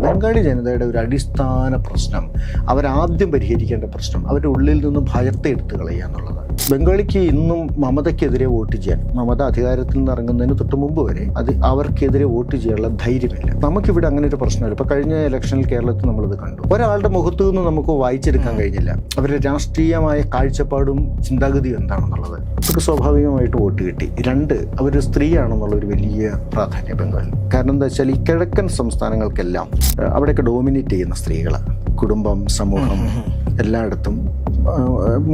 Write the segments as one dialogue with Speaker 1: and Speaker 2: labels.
Speaker 1: ബംഗാളി ജനതയുടെ ഒരു അടിസ്ഥാന പ്രശ്നം, അവരാദ്യം പരിഹരിക്കേണ്ട പ്രശ്നം അവരുടെ ഉള്ളിൽ നിന്നും ഭയത്തെ എടുത്തു കളയുക എന്നുള്ളതാണ്. ബംഗാളിക്ക് ഇന്നും മമതയ്ക്കെതിരെ വോട്ട് ചെയ്യാൻ, മമത അധികാരത്തിൽ നിന്ന് ഇറങ്ങുന്നതിന് തൊട്ട് മുമ്പ് വരെ അവർക്കെതിരെ വോട്ട് ചെയ്യാനുള്ള ധൈര്യമില്ല. നമുക്കിവിടെ അങ്ങനെ ഒരു പ്രശ്നമില്ല. ഇപ്പോൾ കഴിഞ്ഞ ഇലക്ഷനിൽ കേരളത്തിൽ നമ്മളിത് കണ്ടു. ഒരാളുടെ മുഖത്തു നിന്ന് നമുക്ക് വായിച്ചെടുക്കാൻ കഴിഞ്ഞില്ല അവരുടെ രാഷ്ട്രീയമായ കാഴ്ചപ്പാടും ചിന്താഗതിയും എന്താണെന്നുള്ളത്. അവർക്ക് സ്വാഭാവികമായിട്ട് വോട്ട് കിട്ടി. രണ്ട്, അവർ സ്ത്രീയാണെന്നുള്ള ഒരു വലിയ പ്രാധാന്യം ബംഗാളിൽ. കാരണം എന്താ വെച്ചാൽ ഈ കിഴക്കൻ സംസ്ഥാനങ്ങൾക്കെല്ലാം അവിടെയൊക്കെ ഡോമിനേറ്റ് ചെയ്യുന്ന സ്ത്രീകളാണ്. കുടുംബം, സമൂഹം, എല്ലായിടത്തും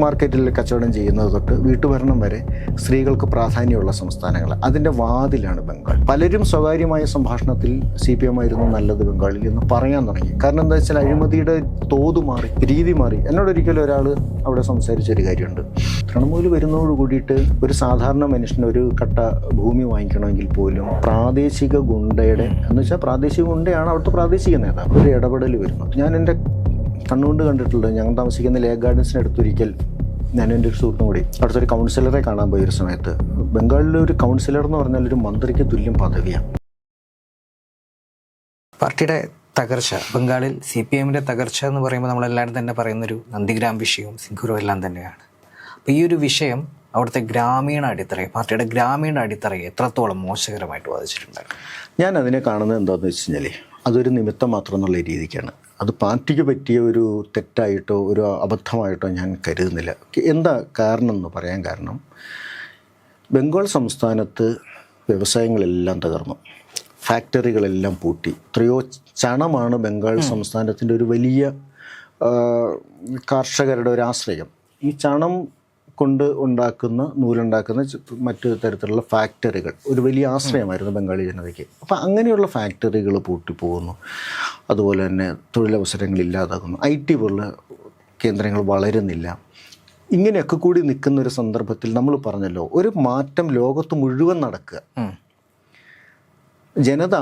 Speaker 1: മാർക്കറ്റിൽ കച്ചവടം ചെയ്യുന്നത് തൊട്ട് വീട്ടുഭരണം വരെ സ്ത്രീകൾക്ക് പ്രാധാന്യമുള്ള സംസ്ഥാനങ്ങൾ. അതിൻ്റെ വാതിലാണ് ബംഗാൾ. പലരും സ്വകാര്യമായ സംഭാഷണത്തിൽ CPM ആയിരുന്നു നല്ലത് ബംഗാളിൽ എന്ന് പറയാൻ തുടങ്ങി. കാരണം എന്താ വെച്ചാൽ അഴിമതിയുടെ തോത് മാറി, രീതി മാറി. എന്നോടൊരിക്കലും ഒരാൾ അവിടെ സംസാരിച്ചൊരു കാര്യമുണ്ട്. തൃണമൂൽ വരുന്നതോട് കൂടിയിട്ട് ഒരു സാധാരണ മനുഷ്യന് ഒരു കട്ട ഭൂമി വാങ്ങിക്കണമെങ്കിൽ പോലും പ്രാദേശിക ഗുണ്ടയുടെ എന്ന് വെച്ചാൽ പ്രാദേശിക ഗുണ്ടയാണ് അവിടുത്തെ പ്രാദേശിക നേതാവ് ഒരു ഇടപെടൽ വരുന്നു. ഞാൻ എൻ്റെ കണ്ണുകൊണ്ട് കണ്ടിട്ടുള്ളത്. ഞങ്ങൾ താമസിക്കുന്ന ലേക്ക് ഗാർഡൻസിനടുത്തൊരിക്കൽ ഞാനും എൻ്റെ ഒരു സുഹൃത്തും കൂടി അടുത്തൊരു കൗൺസിലറെ കാണാൻ പോയൊരു സമയത്ത്, ബംഗാളിലെ ഒരു കൗൺസിലർ എന്ന് പറഞ്ഞാൽ ഒരു മന്ത്രിക്ക് തുല്യം പദവിയാണ്.
Speaker 2: പാർട്ടിയുടെ തകർച്ച, ബംഗാളിൽ CPMൻ്റെ തകർച്ച എന്ന് പറയുമ്പോൾ നമ്മളെല്ലാവരും തന്നെ പറയുന്നൊരു നന്ദിഗ്രാം വിഷയവും സിംഗൂരും എല്ലാം തന്നെയാണ്. അപ്പോൾ ഈ ഒരു വിഷയം അവിടുത്തെ ഗ്രാമീണ അടിത്തറയെ, പാർട്ടിയുടെ ഗ്രാമീണ അടിത്തറയെ എത്രത്തോളം മോശകരമായിട്ട് ബാധിച്ചിട്ടുണ്ടായിരുന്നു?
Speaker 1: ഞാൻ അതിനെ കാണുന്നത് എന്താണെന്ന് വെച്ച് കഴിഞ്ഞാൽ അതൊരു നിമിത്തം മാത്രം എന്നുള്ള രീതിക്കാണ്. അത് പാർട്ടിക്ക് പറ്റിയ ഒരു തെറ്റായിട്ടോ ഒരു അബദ്ധമായിട്ടോ ഞാൻ കരുതുന്നില്ല. എന്താ കാരണം എന്ന് പറയാൻ കാരണം, ബംഗാൾ സംസ്ഥാനത്ത് വ്യവസായങ്ങളെല്ലാം തകർന്നു, ഫാക്ടറികളെല്ലാം പൂട്ടി. എത്രയോ ചണമാണ് ബംഗാൾ സംസ്ഥാനത്തിൻ്റെ ഒരു വലിയ കർഷകരുടെ ഒരു ആശ്രയം. ഈ ചണം കൊണ്ട് ഉണ്ടാക്കുന്ന, നൂലുണ്ടാക്കുന്ന മറ്റു തരത്തിലുള്ള ഫാക്ടറികൾ ഒരു വലിയ ആശ്രയമായിരുന്നു ബംഗാളി ജനതയ്ക്ക്. അപ്പോൾ അങ്ങനെയുള്ള ഫാക്ടറികൾ പൂട്ടിപ്പോകുന്നു. അതുപോലെ തന്നെ തൊഴിലവസരങ്ങൾ ഇല്ലാതാകുന്നു. IT പോലുള്ള കേന്ദ്രങ്ങൾ വളരുന്നില്ല. ഇങ്ങനെയൊക്കെ കൂടി നിൽക്കുന്ന ഒരു സന്ദർഭത്തിൽ നമ്മൾ പറഞ്ഞല്ലോ, ഒരു മാറ്റം ലോകത്ത് മുഴുവൻ നടക്കുക. ജനത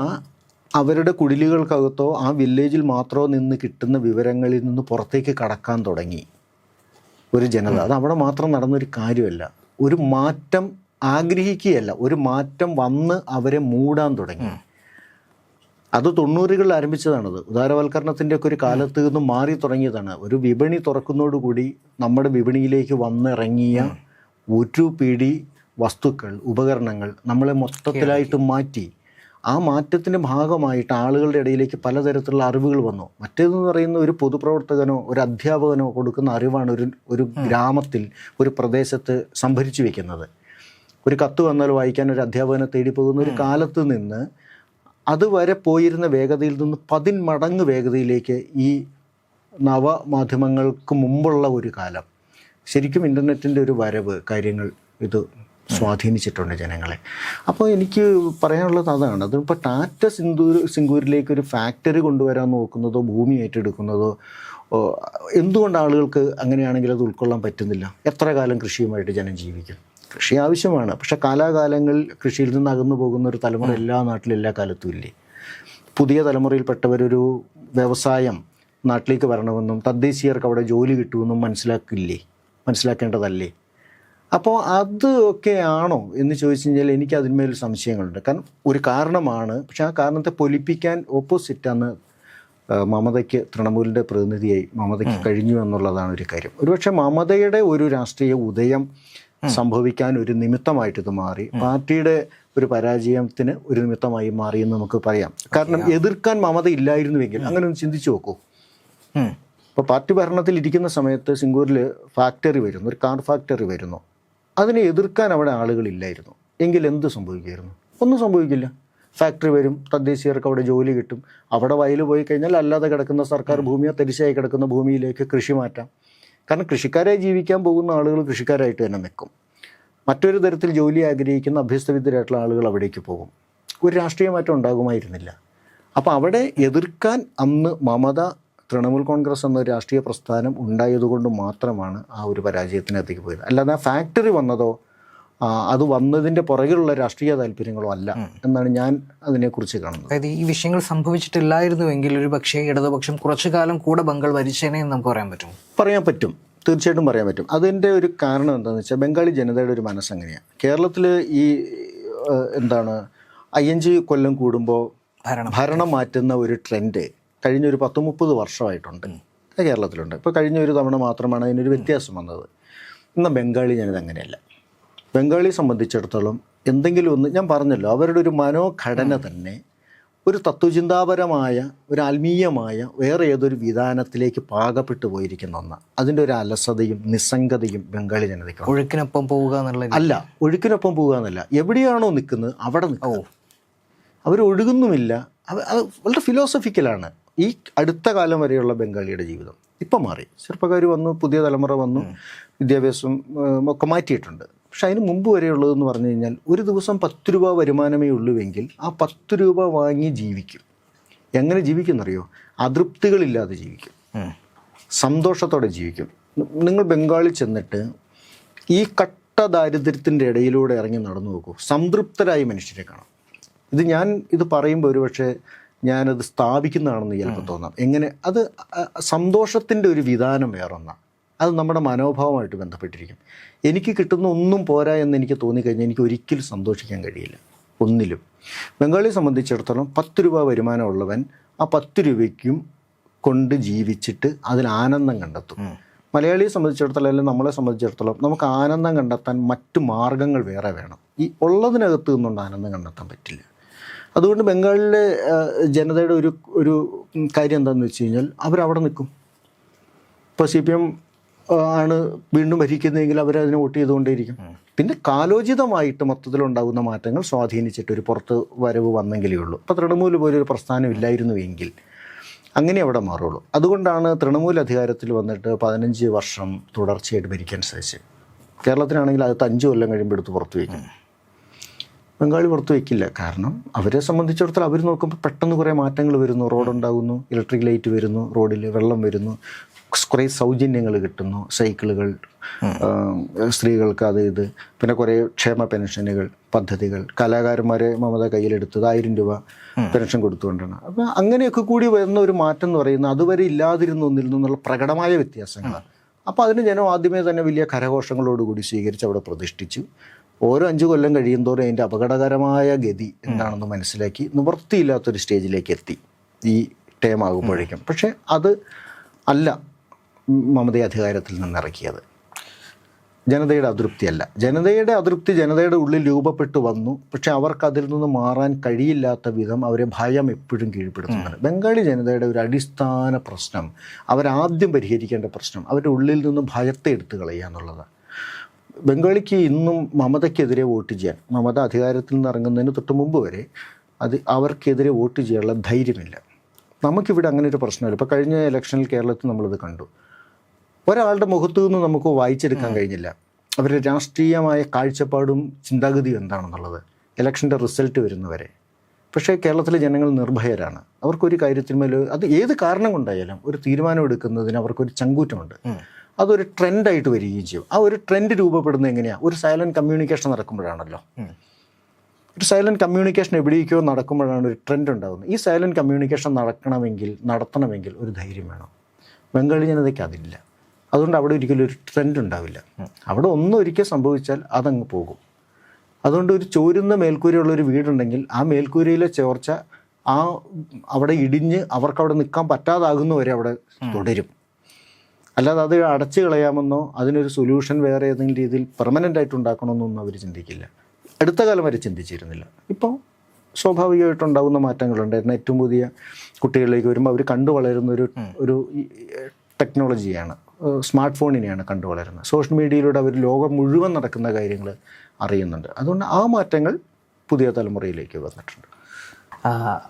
Speaker 1: അവരുടെ കുടിലുകൾക്കകത്തോ ആ വില്ലേജിൽ മാത്രമോ നിന്ന് കിട്ടുന്ന വിവരങ്ങളിൽ നിന്ന് പുറത്തേക്ക് കടക്കാൻ തുടങ്ങി ഒരു ജനത. അത് അവിടെ മാത്രം നടന്നൊരു കാര്യമല്ല. ഒരു മാറ്റം ആഗ്രഹിക്കുകയല്ല, ഒരു മാറ്റം വന്ന് അവരെ മൂടാൻ തുടങ്ങി. അത് 90കളിൽ ആരംഭിച്ചതാണത്. ഉദാരവൽക്കരണത്തിൻ്റെ ഒക്കെ ഒരു കാലത്ത് നിന്നും മാറി തുടങ്ങിയതാണ്. ഒരു വിപണി തുറക്കുന്നതോടുകൂടി നമ്മുടെ വിപണിയിലേക്ക് വന്നിറങ്ങിയ ഒരു പിടി വസ്തുക്കൾ, ഉപകരണങ്ങൾ നമ്മളെ മൊത്തത്തിലായിട്ട് മാറ്റി. ആ മാറ്റത്തിൻ്റെ ഭാഗമായിട്ട് ആളുകളുടെ ഇടയിലേക്ക് പലതരത്തിലുള്ള അറിവുകൾ വന്നു. മറ്റേതെന്ന് പറയുന്ന ഒരു പൊതുപ്രവർത്തകനോ ഒരു അധ്യാപകനോ കൊടുക്കുന്ന അറിവാണ് ഒരു ഗ്രാമത്തിൽ, ഒരു പ്രദേശത്ത് സംഭരിച്ചു വെക്കുന്നത്. ഒരു കത്ത് വന്നാൽ വായിക്കാൻ ഒരു അധ്യാപകനെ തേടി പോകുന്ന ഒരു കാലത്ത് നിന്ന് അതുവരെ പോയിരുന്ന വേഗതയിൽ നിന്ന് 10 മടങ്ങ് വേഗതയിലേക്ക് ഈ നവമാധ്യമങ്ങൾക്ക് മുമ്പുള്ള ഒരു കാലം. ശരിക്കും ഇൻ്റർനെറ്റിൻ്റെ ഒരു വരവ് കാര്യങ്ങൾ ഇത് സ്വാധീനിച്ചിട്ടുണ്ട് ജനങ്ങളെ. അപ്പോൾ എനിക്ക് പറയാനുള്ളത് അതാണ്. അതിപ്പോൾ ടാറ്റ സിംഗൂരിലേക്ക് ഒരു ഫാക്ടറി കൊണ്ടുവരാൻ നോക്കുന്നതോ ഭൂമി ഏറ്റെടുക്കുന്നതോ എന്തുകൊണ്ട് ആളുകൾക്ക് അങ്ങനെയാണെങ്കിൽ അത് ഉൾക്കൊള്ളാൻ പറ്റുന്നില്ല? എത്ര കാലം കൃഷിയുമായിട്ട് ജനം ജീവിക്കും? കൃഷി ആവശ്യമാണ്. പക്ഷേ കാലാകാലങ്ങൾ കൃഷിയിൽ നിന്ന് അകന്നു പോകുന്ന ഒരു തലമുറ എല്ലാ നാട്ടിലും എല്ലാ കാലത്തും ഇല്ലേ? പുതിയ തലമുറയിൽപ്പെട്ടവരൊരു വ്യവസായം നാട്ടിലേക്ക് വരണമെന്നും തദ്ദേശീയർക്ക് അവിടെ ജോലി കിട്ടുമെന്നും മനസ്സിലാക്കേണ്ടതല്ലേ? അപ്പോൾ അതൊക്കെയാണോ എന്ന് ചോദിച്ചു കഴിഞ്ഞാൽ എനിക്ക് അതിന്മേൽ സംശയങ്ങളുണ്ട്. കാരണം ഒരു കാരണമാണ്, പക്ഷെ ആ കാരണത്തെ പൊലിപ്പിക്കാൻ ഓപ്പോസിറ്റാണ് മമതയ്ക്ക്, തൃണമൂലിൻ്റെ പ്രതിനിധിയായി മമതയ്ക്ക് കഴിഞ്ഞു എന്നുള്ളതാണ് ഒരു കാര്യം. ഒരുപക്ഷെ മമതയുടെ ഒരു രാഷ്ട്രീയ ഉദയം സംഭവിക്കാൻ ഒരു നിമിത്തമായിട്ട് ഇത് മാറി, പാർട്ടിയുടെ ഒരു പരാജയത്തിന് ഒരു നിമിത്തമായി മാറിയെന്ന് നമുക്ക് പറയാം. കാരണം എതിർക്കാൻ മമത ഇല്ലായിരുന്നുവെങ്കിൽ അങ്ങനെ ഒന്ന് ചിന്തിച്ചു നോക്കൂ. ഇപ്പോൾ പാർട്ടി ഭരണത്തിൽ ഇരിക്കുന്ന സമയത്ത് സിംഗൂരിൽ ഫാക്ടറി വരുന്നു, ഒരു കാർ ഫാക്ടറി വരുന്നു. അതിനെ എതിർക്കാൻ അവിടെ ആളുകളില്ലായിരുന്നു എങ്കിൽ എന്ത് സംഭവിക്കുമായിരുന്നു? ഒന്നും സംഭവിക്കില്ല. ഫാക്ടറി വരും, തദ്ദേശീയർക്ക് അവിടെ ജോലി കിട്ടും. അവിടെ വയൽ പോയി കഴിഞ്ഞാൽ അല്ലാതെ കിടക്കുന്ന സർക്കാർ ഭൂമിയോ തരിശായി കിടക്കുന്ന ഭൂമിയിലേക്ക് കൃഷി മാറ്റാം. കാരണം കൃഷിക്കാരായി ജീവിക്കാൻ പോകുന്ന ആളുകൾ കൃഷിക്കാരായിട്ട് തന്നെ നിൽക്കും. മറ്റൊരു തരത്തിൽ ജോലി ആഗ്രഹിക്കുന്ന അഭ്യസ്തവിദ്യരായിട്ടുള്ള ആളുകൾ അവിടേക്ക് പോകും. ഒരു രാഷ്ട്രീയ മാറ്റം ഉണ്ടാകുമായിരുന്നില്ല. അപ്പോൾ അവിടെ എതിർക്കാൻ അന്ന് മമത, തൃണമൂൽ കോൺഗ്രസ് എന്ന രാഷ്ട്രീയ പ്രസ്ഥാനം ഉണ്ടായതുകൊണ്ട് മാത്രമാണ് ആ ഒരു പരാജയത്തിനകത്തേക്ക് പോയത്. അല്ലാതെ ആ ഫാക്ടറി വന്നതോ അത് വന്നതിൻ്റെ പുറകിലുള്ള രാഷ്ട്രീയ താല്പര്യങ്ങളോ അല്ല എന്നാണ് ഞാൻ അതിനെക്കുറിച്ച് കാണുന്നത്.
Speaker 2: അതായത് ഈ വിഷയങ്ങൾ സംഭവിച്ചിട്ടില്ലായിരുന്നുവെങ്കിൽ ഒരു പക്ഷേ ഇടതുപക്ഷം കുറച്ചു കാലം കൂടെ ബംഗാൾ ഭരിച്ചേനെ എന്ന് നമുക്ക് പറയാൻ പറ്റും.
Speaker 1: പറയാൻ പറ്റും, തീർച്ചയായിട്ടും പറയാൻ പറ്റും. അതിൻ്റെ ഒരു കാരണം എന്താണെന്ന് വെച്ചാൽ ബംഗാളി ജനതയുടെ ഒരു മനസ്സെങ്ങനെയാണ്. കേരളത്തിൽ ഈ 5 കൊല്ലം കൂടുമ്പോൾ ഭരണം മാറ്റുന്ന ഒരു ട്രെൻഡ് കഴിഞ്ഞൊരു 10-30 വർഷമായിട്ടുണ്ട്. അത് കേരളത്തിലുണ്ട്. ഇപ്പോൾ കഴിഞ്ഞ ഒരു തവണ മാത്രമാണ് അതിനൊരു വ്യത്യാസം വന്നത്. എന്നാൽ ബംഗാളി ജനത അങ്ങനെയല്ല. ബംഗാളിയെ സംബന്ധിച്ചിടത്തോളം എന്തെങ്കിലും ഒന്ന്, ഞാൻ പറഞ്ഞല്ലോ, അവരുടെ ഒരു മനോഘടന തന്നെ ഒരു തത്വചിന്താപരമായ, ഒരു ആത്മീയമായ വേറെ ഏതൊരു വിധാനത്തിലേക്ക് പാകപ്പെട്ടു പോയിരിക്കുന്ന ഒന്നാണ്. അതിൻ്റെ ഒരു അലസതയും നിസ്സംഗതയും ബംഗാളി ജനതയ്ക്ക്
Speaker 2: ഒഴുക്കിനൊപ്പം പോവുക എന്നുള്ള
Speaker 1: അല്ല, ഒഴുക്കിനൊപ്പം പോവുക എന്നല്ല, എവിടെയാണോ നിൽക്കുന്നത് അവിടെ നിൽക്കും. അവർ ഒഴുകുന്നുമില്ല. അത് വളരെ ഫിലോസഫിക്കലാണ്. ഈ അടുത്ത കാലം വരെയുള്ള ബംഗാളിയുടെ ജീവിതം ഇപ്പം മാറി. ചെറുപ്പക്കാർ വന്നു, പുതിയ തലമുറ വന്നു, വിദ്യാഭ്യാസം ഒക്കെ മാറ്റിയിട്ടുണ്ട്. പക്ഷെ അതിന് മുമ്പ് വരെയുള്ളതെന്ന് പറഞ്ഞു കഴിഞ്ഞാൽ ഒരു ദിവസം 10 രൂപ വരുമാനമേ ഉള്ളുവെങ്കിൽ ആ 10 രൂപ വാങ്ങി ജീവിക്കും. എങ്ങനെ ജീവിക്കുന്നറിയോ? അതൃപ്തികളില്ലാതെ ജീവിക്കും, സന്തോഷത്തോടെ ജീവിക്കും. നിങ്ങൾ ബംഗാളിൽ ചെന്നിട്ട് ഈ കട്ട ദാരിദ്ര്യത്തിൻ്റെ ഇടയിലൂടെ ഇറങ്ങി നടന്നു നോക്കൂ, സംതൃപ്തരായ മനുഷ്യരെ കാണാം. ഇത് പറയുമ്പോൾ ഒരുപക്ഷെ ഞാനത് സ്ഥാപിക്കുന്നതാണെന്ന് ചിലപ്പോൾ തോന്നാം. എങ്ങനെ? അത് സന്തോഷത്തിൻ്റെ ഒരു വിധാനം വേറൊന്നാണ്. അത് നമ്മുടെ മനോഭാവമായിട്ട് ബന്ധപ്പെട്ടിരിക്കും. എനിക്ക് കിട്ടുന്ന ഒന്നും പോരാ എന്ന് എനിക്ക് തോന്നിക്കഴിഞ്ഞാൽ എനിക്ക് ഒരിക്കലും സന്തോഷിക്കാൻ കഴിയില്ല ഒന്നിലും. ബംഗാളിയെ സംബന്ധിച്ചിടത്തോളം 10 രൂപ വരുമാനമുള്ളവൻ ആ 10 രൂപയ്ക്കും കൊണ്ട് ജീവിച്ചിട്ട് അതിൽ ആനന്ദം കണ്ടെത്തും. മലയാളിയെ സംബന്ധിച്ചിടത്തോളം, അല്ലെങ്കിൽ നമ്മളെ സംബന്ധിച്ചിടത്തോളം, നമുക്ക് ആനന്ദം കണ്ടെത്താൻ മറ്റു മാർഗങ്ങൾ വേറെ വേണം. ഈ ഉള്ളതിനകത്ത് നിന്നുകൊണ്ട് ആനന്ദം കണ്ടെത്താൻ പറ്റില്ല. അതുകൊണ്ട് ബംഗാളിലെ ജനതയുടെ ഒരു കാര്യം എന്താണെന്ന് വെച്ച് കഴിഞ്ഞാൽ അവരവിടെ നിൽക്കും. ഇപ്പോൾ CPM ആണ് വീണ്ടും ഭരിക്കുന്നതെങ്കിൽ അവരതിനെ വോട്ട് ചെയ്തുകൊണ്ടേയിരിക്കും. പിന്നെ കാലോചിതമായിട്ട് മൊത്തത്തിലുണ്ടാകുന്ന മാറ്റങ്ങൾ സ്വാധീനിച്ചിട്ട് ഒരു പുറത്ത് വരവ് വന്നെങ്കിലേ ഉള്ളൂ. ഇപ്പോൾ തൃണമൂൽ പോലൊരു പ്രസ്ഥാനം ഇല്ലായിരുന്നുവെങ്കിൽ അങ്ങനെ അവിടെ മാറുള്ളൂ. അതുകൊണ്ടാണ് തൃണമൂൽ അധികാരത്തിൽ വന്നിട്ട് 15 വർഷം തുടർച്ചയായിട്ട് ഭരിക്കാൻ സാധിച്ചത്. കേരളത്തിനാണെങ്കിൽ അകത്ത് 5 കൊല്ലം കഴിയുമ്പോൾ എടുത്ത് പുറത്ത് വയ്ക്കും. ബംഗാളി പുറത്ത് വയ്ക്കില്ല. കാരണം അവരെ സംബന്ധിച്ചിടത്തോളം അവർ നോക്കുമ്പോൾ പെട്ടെന്ന് കുറേ മാറ്റങ്ങൾ വരുന്നു. റോഡുണ്ടാകുന്നു, ഇലക്ട്രിക് ലൈറ്റ് വരുന്നു, റോഡിൽ വെള്ളം വരുന്നു, കുറേ സൗജന്യങ്ങൾ കിട്ടുന്നു, സൈക്കിളുകൾ, സ്ത്രീകൾക്ക് അത് ഇത്, പിന്നെ കുറേ ക്ഷേമ പെൻഷനുകൾ, പദ്ധതികൾ, കലാകാരന്മാരെ മമത കയ്യിലെടുത്തത് 1000 രൂപ പെൻഷൻ കൊടുത്തുകൊണ്ടാണ്. അപ്പോൾ അങ്ങനെയൊക്കെ കൂടി വരുന്ന ഒരു മാറ്റം എന്ന് പറയുന്നത് അതുവരെ ഇല്ലാതിരുന്ന ഒന്നിൽ നിന്നുള്ള പ്രകടമായ വ്യത്യാസങ്ങളാണ്. അപ്പോൾ അതിന് ജനം ആദ്യമേ തന്നെ വലിയ കരഘോഷങ്ങളോടുകൂടി സ്വീകരിച്ച് അവിടെ പ്രതിഷ്ഠിച്ചു. ഓരോ 5 കൊല്ലം കഴിയുന്തോറും അതിൻ്റെ അപകടകരമായ ഗതി എന്താണെന്ന് മനസ്സിലാക്കി നിവൃത്തിയില്ലാത്തൊരു സ്റ്റേജിലേക്ക് എത്തി ഈ ടേം ആകുമ്പോഴേക്കും. പക്ഷേ അത് അല്ല മമതയെ അധികാരത്തിൽ നിന്നിറക്കിയത്. ജനതയുടെ അതൃപ്തിയല്ല. ജനതയുടെ അതൃപ്തി ജനതയുടെ ഉള്ളിൽ രൂപപ്പെട്ടു വന്നു. പക്ഷെ അവർക്ക് അതിൽ നിന്ന് മാറാൻ കഴിയില്ലാത്ത വിധം അവരെ ഭയം എപ്പോഴും കീഴ്പ്പെടുത്തുന്നുണ്ട്. ബംഗാളി ജനതയുടെ ഒരു അടിസ്ഥാന പ്രശ്നം, അവരാദ്യം പരിഹരിക്കേണ്ട പ്രശ്നം, അവരുടെ ഉള്ളിൽ നിന്ന് ഭയത്തെ എടുത്തു കളയുക എന്നുള്ളതാണ്. ബംഗാളിക്ക് ഇന്നും മമതയ്ക്കെതിരെ വോട്ട് ചെയ്യാൻ, മമത അധികാരത്തിൽ നിന്ന് ഇറങ്ങുന്നതിന് തൊട്ട് മുമ്പ് വരെ അവർക്കെതിരെ വോട്ട് ചെയ്യാനുള്ള ധൈര്യമില്ല. നമുക്കിവിടെ അങ്ങനെ ഒരു പ്രശ്നമില്ല. ഇപ്പോൾ കഴിഞ്ഞ ഇലക്ഷനിൽ കേരളത്തിൽ നമ്മളിത് കണ്ടു. ഒരാളുടെ മുഖത്തു നിന്ന് നമുക്ക് വായിച്ചെടുക്കാൻ കഴിഞ്ഞില്ല അവരുടെ രാഷ്ട്രീയമായ കാഴ്ചപ്പാടും ചിന്താഗതിയും എന്താണെന്നുള്ളത് ഇലക്ഷൻ്റെ റിസൾട്ട് വരുന്നവരെ. പക്ഷേ കേരളത്തിലെ ജനങ്ങൾ നിർഭയരാണ്. അവർക്കൊരു കാര്യത്തിന്മേൽ, അത് ഏത് കാരണം കൊണ്ടായാലും ഒരു തീരുമാനം എടുക്കുന്നതിന് അവർക്കൊരു ചങ്കൂറ്റമുണ്ട്. അതൊരു ട്രെൻഡായിട്ട് വരികയും ചെയ്യും. ആ ഒരു ട്രെൻഡ് രൂപപ്പെടുന്നത് എങ്ങനെയാണ്? ഒരു സൈലൻറ്റ് കമ്മ്യൂണിക്കേഷൻ നടക്കുമ്പോഴാണല്ലോ. ഒരു സൈലൻറ്റ് കമ്മ്യൂണിക്കേഷൻ എവിടേക്കോ നടക്കുമ്പോഴാണ് ഒരു ട്രെൻഡ് ഉണ്ടാകുന്നത്. ഈ സൈലൻറ്റ് കമ്മ്യൂണിക്കേഷൻ നടത്തണമെങ്കിൽ ഒരു ധൈര്യം വേണം. ബംഗാളി ജനതയ്ക്ക് അതില്ല. അതുകൊണ്ട് അവിടെ ഒരിക്കലും ഒരു ട്രെൻഡ് ഉണ്ടാവില്ല. അവിടെ ഒരിക്കൽ സംഭവിച്ചാൽ അതങ്ങ് പോകും. അതുകൊണ്ട് ഒരു ചോരുന്ന മേൽക്കൂരയുള്ളൊരു വീടുണ്ടെങ്കിൽ ആ മേൽക്കൂരയിലെ ചോർച്ച അവിടെ ഇടിഞ്ഞ് അവർക്കവിടെ നിൽക്കാൻ പറ്റാതാകുന്നവരെ അവിടെ തുടരും. അല്ലാതെ അത് അടച്ചു കളയാമെന്നോ അതിനൊരു സൊല്യൂഷൻ വേറെ ഏതെങ്കിലും രീതിയിൽ പെർമനൻ്റ് ആയിട്ട് ഉണ്ടാക്കണമെന്നൊന്നും അവർ ചിന്തിക്കില്ല. അടുത്ത കാലം വരെ ചിന്തിച്ചിരുന്നില്ല. ഇപ്പോൾ സ്വാഭാവികമായിട്ടുണ്ടാകുന്ന മാറ്റങ്ങളുണ്ടായിരുന്നു. ഏറ്റവും പുതിയ കുട്ടികളിലേക്ക് വരുമ്പോൾ അവർ കണ്ടു വളരുന്ന ഒരു ടെക്നോളജിയാണ്, സ്മാർട്ട് ഫോണിനെയാണ് കണ്ടു വളരുന്നത്. സോഷ്യൽ മീഡിയയിലൂടെ അവർ ലോകം മുഴുവൻ നടക്കുന്ന കാര്യങ്ങൾ അറിയുന്നുണ്ട്. അതുകൊണ്ട് ആ മാറ്റങ്ങൾ പുതിയ തലമുറയിലേക്ക് വന്നിട്ടുണ്ട്.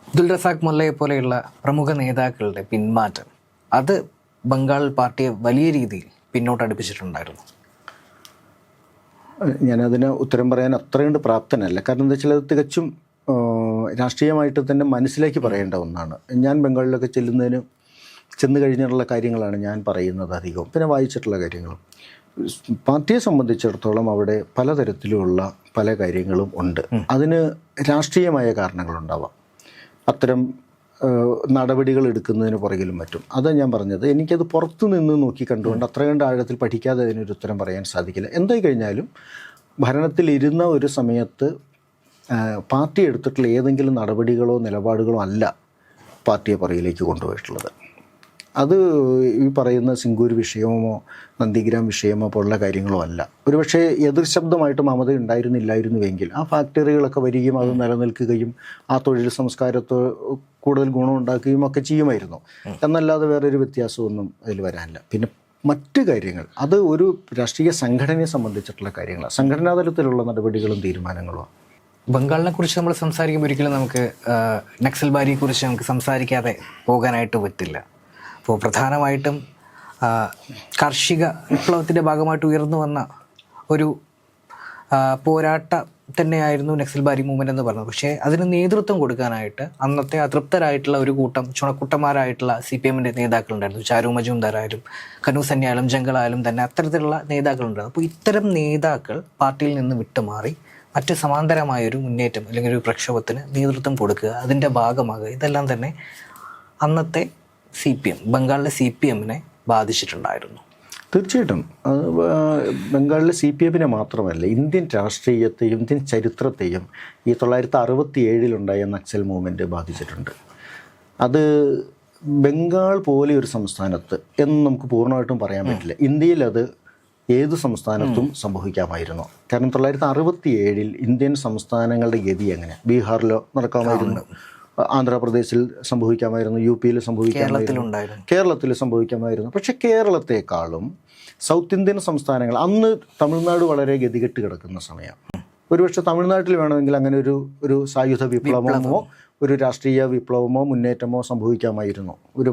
Speaker 2: അബ്ദുൾ റസാഖ് മുല്ലയെ പോലെയുള്ള പ്രമുഖ നേതാക്കളുടെ പിന്മാറ്റം അത് ബംഗാൾ പാർട്ടിയെ വലിയ രീതിയിൽ പിന്നോട്ടടുപ്പിച്ചിട്ടുണ്ടായിരുന്നു.
Speaker 1: ഞാനതിന് ഉത്തരം പറയാൻ അത്രയുണ്ട് പ്രാപ്തനല്ല. കാരണം എന്താ വെച്ചാൽ അത് തികച്ചും രാഷ്ട്രീയമായിട്ട് തന്നെ മനസ്സിലാക്കി പറയേണ്ട ഒന്നാണ്. ഞാൻ ബംഗാളിലൊക്കെ ചെന്ന് കഴിഞ്ഞിട്ടുള്ള കാര്യങ്ങളാണ് ഞാൻ പറയുന്നത് അധികവും, പിന്നെ വായിച്ചിട്ടുള്ള കാര്യങ്ങളും. പാർട്ടിയെ സംബന്ധിച്ചിടത്തോളം അവിടെ പലതരത്തിലുള്ള പല കാര്യങ്ങളും ഉണ്ട്. അതിന് രാഷ്ട്രീയമായ കാരണങ്ങളുണ്ടാവാം, അത്തരം നടപടികൾ എടുക്കുന്നതിന് പുറകിലും മറ്റും. അതാണ് ഞാൻ പറഞ്ഞത്. എനിക്കത് പുറത്തു നിന്ന് നോക്കി കണ്ടുകൊണ്ട് അത്ര കണ്ട് ആഴത്തിൽ പഠിക്കാതെ അതിനൊരു ഉത്തരം പറയാൻ സാധിക്കില്ല. എന്തായി കഴിഞ്ഞാലും ഭരണത്തിലിരുന്ന ഒരു സമയത്ത് പാർട്ടി എടുത്തിട്ടുള്ള ഏതെങ്കിലും നടപടികളോ നിലപാടുകളോ അല്ല പാർട്ടിയെ പുറകിലേക്ക് കൊണ്ടുപോയിട്ടുള്ളത്. അത് ഈ പറയുന്ന സിംഗൂർ വിഷയമോ നന്ദിഗ്രാം വിഷയമോ പോലുള്ള കാര്യങ്ങളോ അല്ല. ഒരുപക്ഷെ എതിർശബ്ദമായിട്ട് മമത ഉണ്ടായിരുന്നില്ലായിരുന്നുവെങ്കിൽ ആ ഫാക്ടറികളൊക്കെ വരികയും അത് നിലനിൽക്കുകയും ആ തൊഴിൽ സംസ്കാരത്തെ കൂടുതൽ ഗുണമുണ്ടാക്കുകയും ഒക്കെ ചെയ്യുമായിരുന്നു. എന്നല്ലാതെ വേറൊരു വ്യത്യാസമൊന്നും അതിൽ വരാനില്ല. പിന്നെ മറ്റ് കാര്യങ്ങൾ അത് ഒരു രാഷ്ട്രീയ സംഘടനയെ സംബന്ധിച്ചിട്ടുള്ള കാര്യങ്ങളാണ്. സംഘടനാ തലത്തിലുള്ള നടപടികളും തീരുമാനങ്ങളും.
Speaker 2: ബംഗാളിനെ കുറിച്ച് നമ്മൾ സംസാരിക്കുമ്പോൾ ഒരിക്കലും നമുക്ക് നക്സൽബാരിയെ കുറിച്ച് നമുക്ക് സംസാരിക്കാതെ പോകാനായിട്ട് പറ്റില്ല. അപ്പോൾ പ്രധാനമായിട്ടും കാർഷിക വിപ്ലവത്തിൻ്റെ ഭാഗമായിട്ട് ഉയർന്നു വന്ന ഒരു പോരാട്ട തന്നെയായിരുന്നു നക്സൽബാരി മൂവ്മെൻ്റ് എന്ന് പറയുന്നത്. പക്ഷേ അതിന് നേതൃത്വം കൊടുക്കാനായിട്ട് അന്നത്തെ അതൃപ്തരായിട്ടുള്ള ഒരു കൂട്ടം ചുണക്കുട്ടന്മാരായിട്ടുള്ള CPM-ൻ്റെ നേതാക്കളുണ്ടായിരുന്നു. ചാരു മജുംദാറായാലും കനു സന്യാലും ജംഗളായാലും തന്നെ അത്തരത്തിലുള്ള നേതാക്കളുണ്ടായിരുന്നു. അപ്പോൾ ഇത്തരം നേതാക്കൾ പാർട്ടിയിൽ നിന്ന് വിട്ടുമാറി മറ്റ് സമാന്തരമായൊരു മുന്നേറ്റം അല്ലെങ്കിൽ ഒരു പ്രക്ഷോഭത്തിന് നേതൃത്വം കൊടുക്കുക, അതിൻ്റെ ഭാഗമാകുക, ഇതെല്ലാം തന്നെ അന്നത്തെ CPM ബംഗാളിലെ CPM-നെ ബാധിച്ചിട്ടുണ്ടായിരുന്നു.
Speaker 1: തീർച്ചയായിട്ടും ബംഗാളിലെ CPM-നെ മാത്രമല്ല ഇന്ത്യൻ രാഷ്ട്രീയത്തെയും ഇന്ത്യൻ ചരിത്രത്തെയും ഈ 1967 നക്സൽ മൂവ്മെൻറ്റ് ബാധിച്ചിട്ടുണ്ട്. അത് ബംഗാൾ പോലെ ഒരു സംസ്ഥാനത്ത് എന്ന് നമുക്ക് പൂർണ്ണമായിട്ടും പറയാൻ പറ്റില്ല. ഇന്ത്യയിൽ അത് ഏത് സംസ്ഥാനത്തും സംഭവിക്കാമായിരുന്നു. കാരണം 1967 ഇന്ത്യൻ സംസ്ഥാനങ്ങളുടെ ഗതി എങ്ങനെ? ബീഹാറിലോ നടക്കാമായിരുന്നു, ആന്ധ്രാപ്രദേശിൽ സംഭവിക്കാമായിരുന്നു, UP-യിൽ സംഭവിക്കാമായിരുന്നു, കേരളത്തിൽ സംഭവിക്കാമായിരുന്നു. പക്ഷെ കേരളത്തെക്കാളും സൗത്ത് ഇന്ത്യൻ സംസ്ഥാനങ്ങൾ അന്ന് തമിഴ്നാട് വളരെ ഗതികെട്ട് കിടക്കുന്ന സമയം. ഒരുപക്ഷെ തമിഴ്നാട്ടിൽ വേണമെങ്കിൽ അങ്ങനെ ഒരു സായുധ വിപ്ലവമോ ഒരു രാഷ്ട്രീയ വിപ്ലവമോ മുന്നേറ്റമോ സംഭവിക്കാമായിരുന്നു ഒരു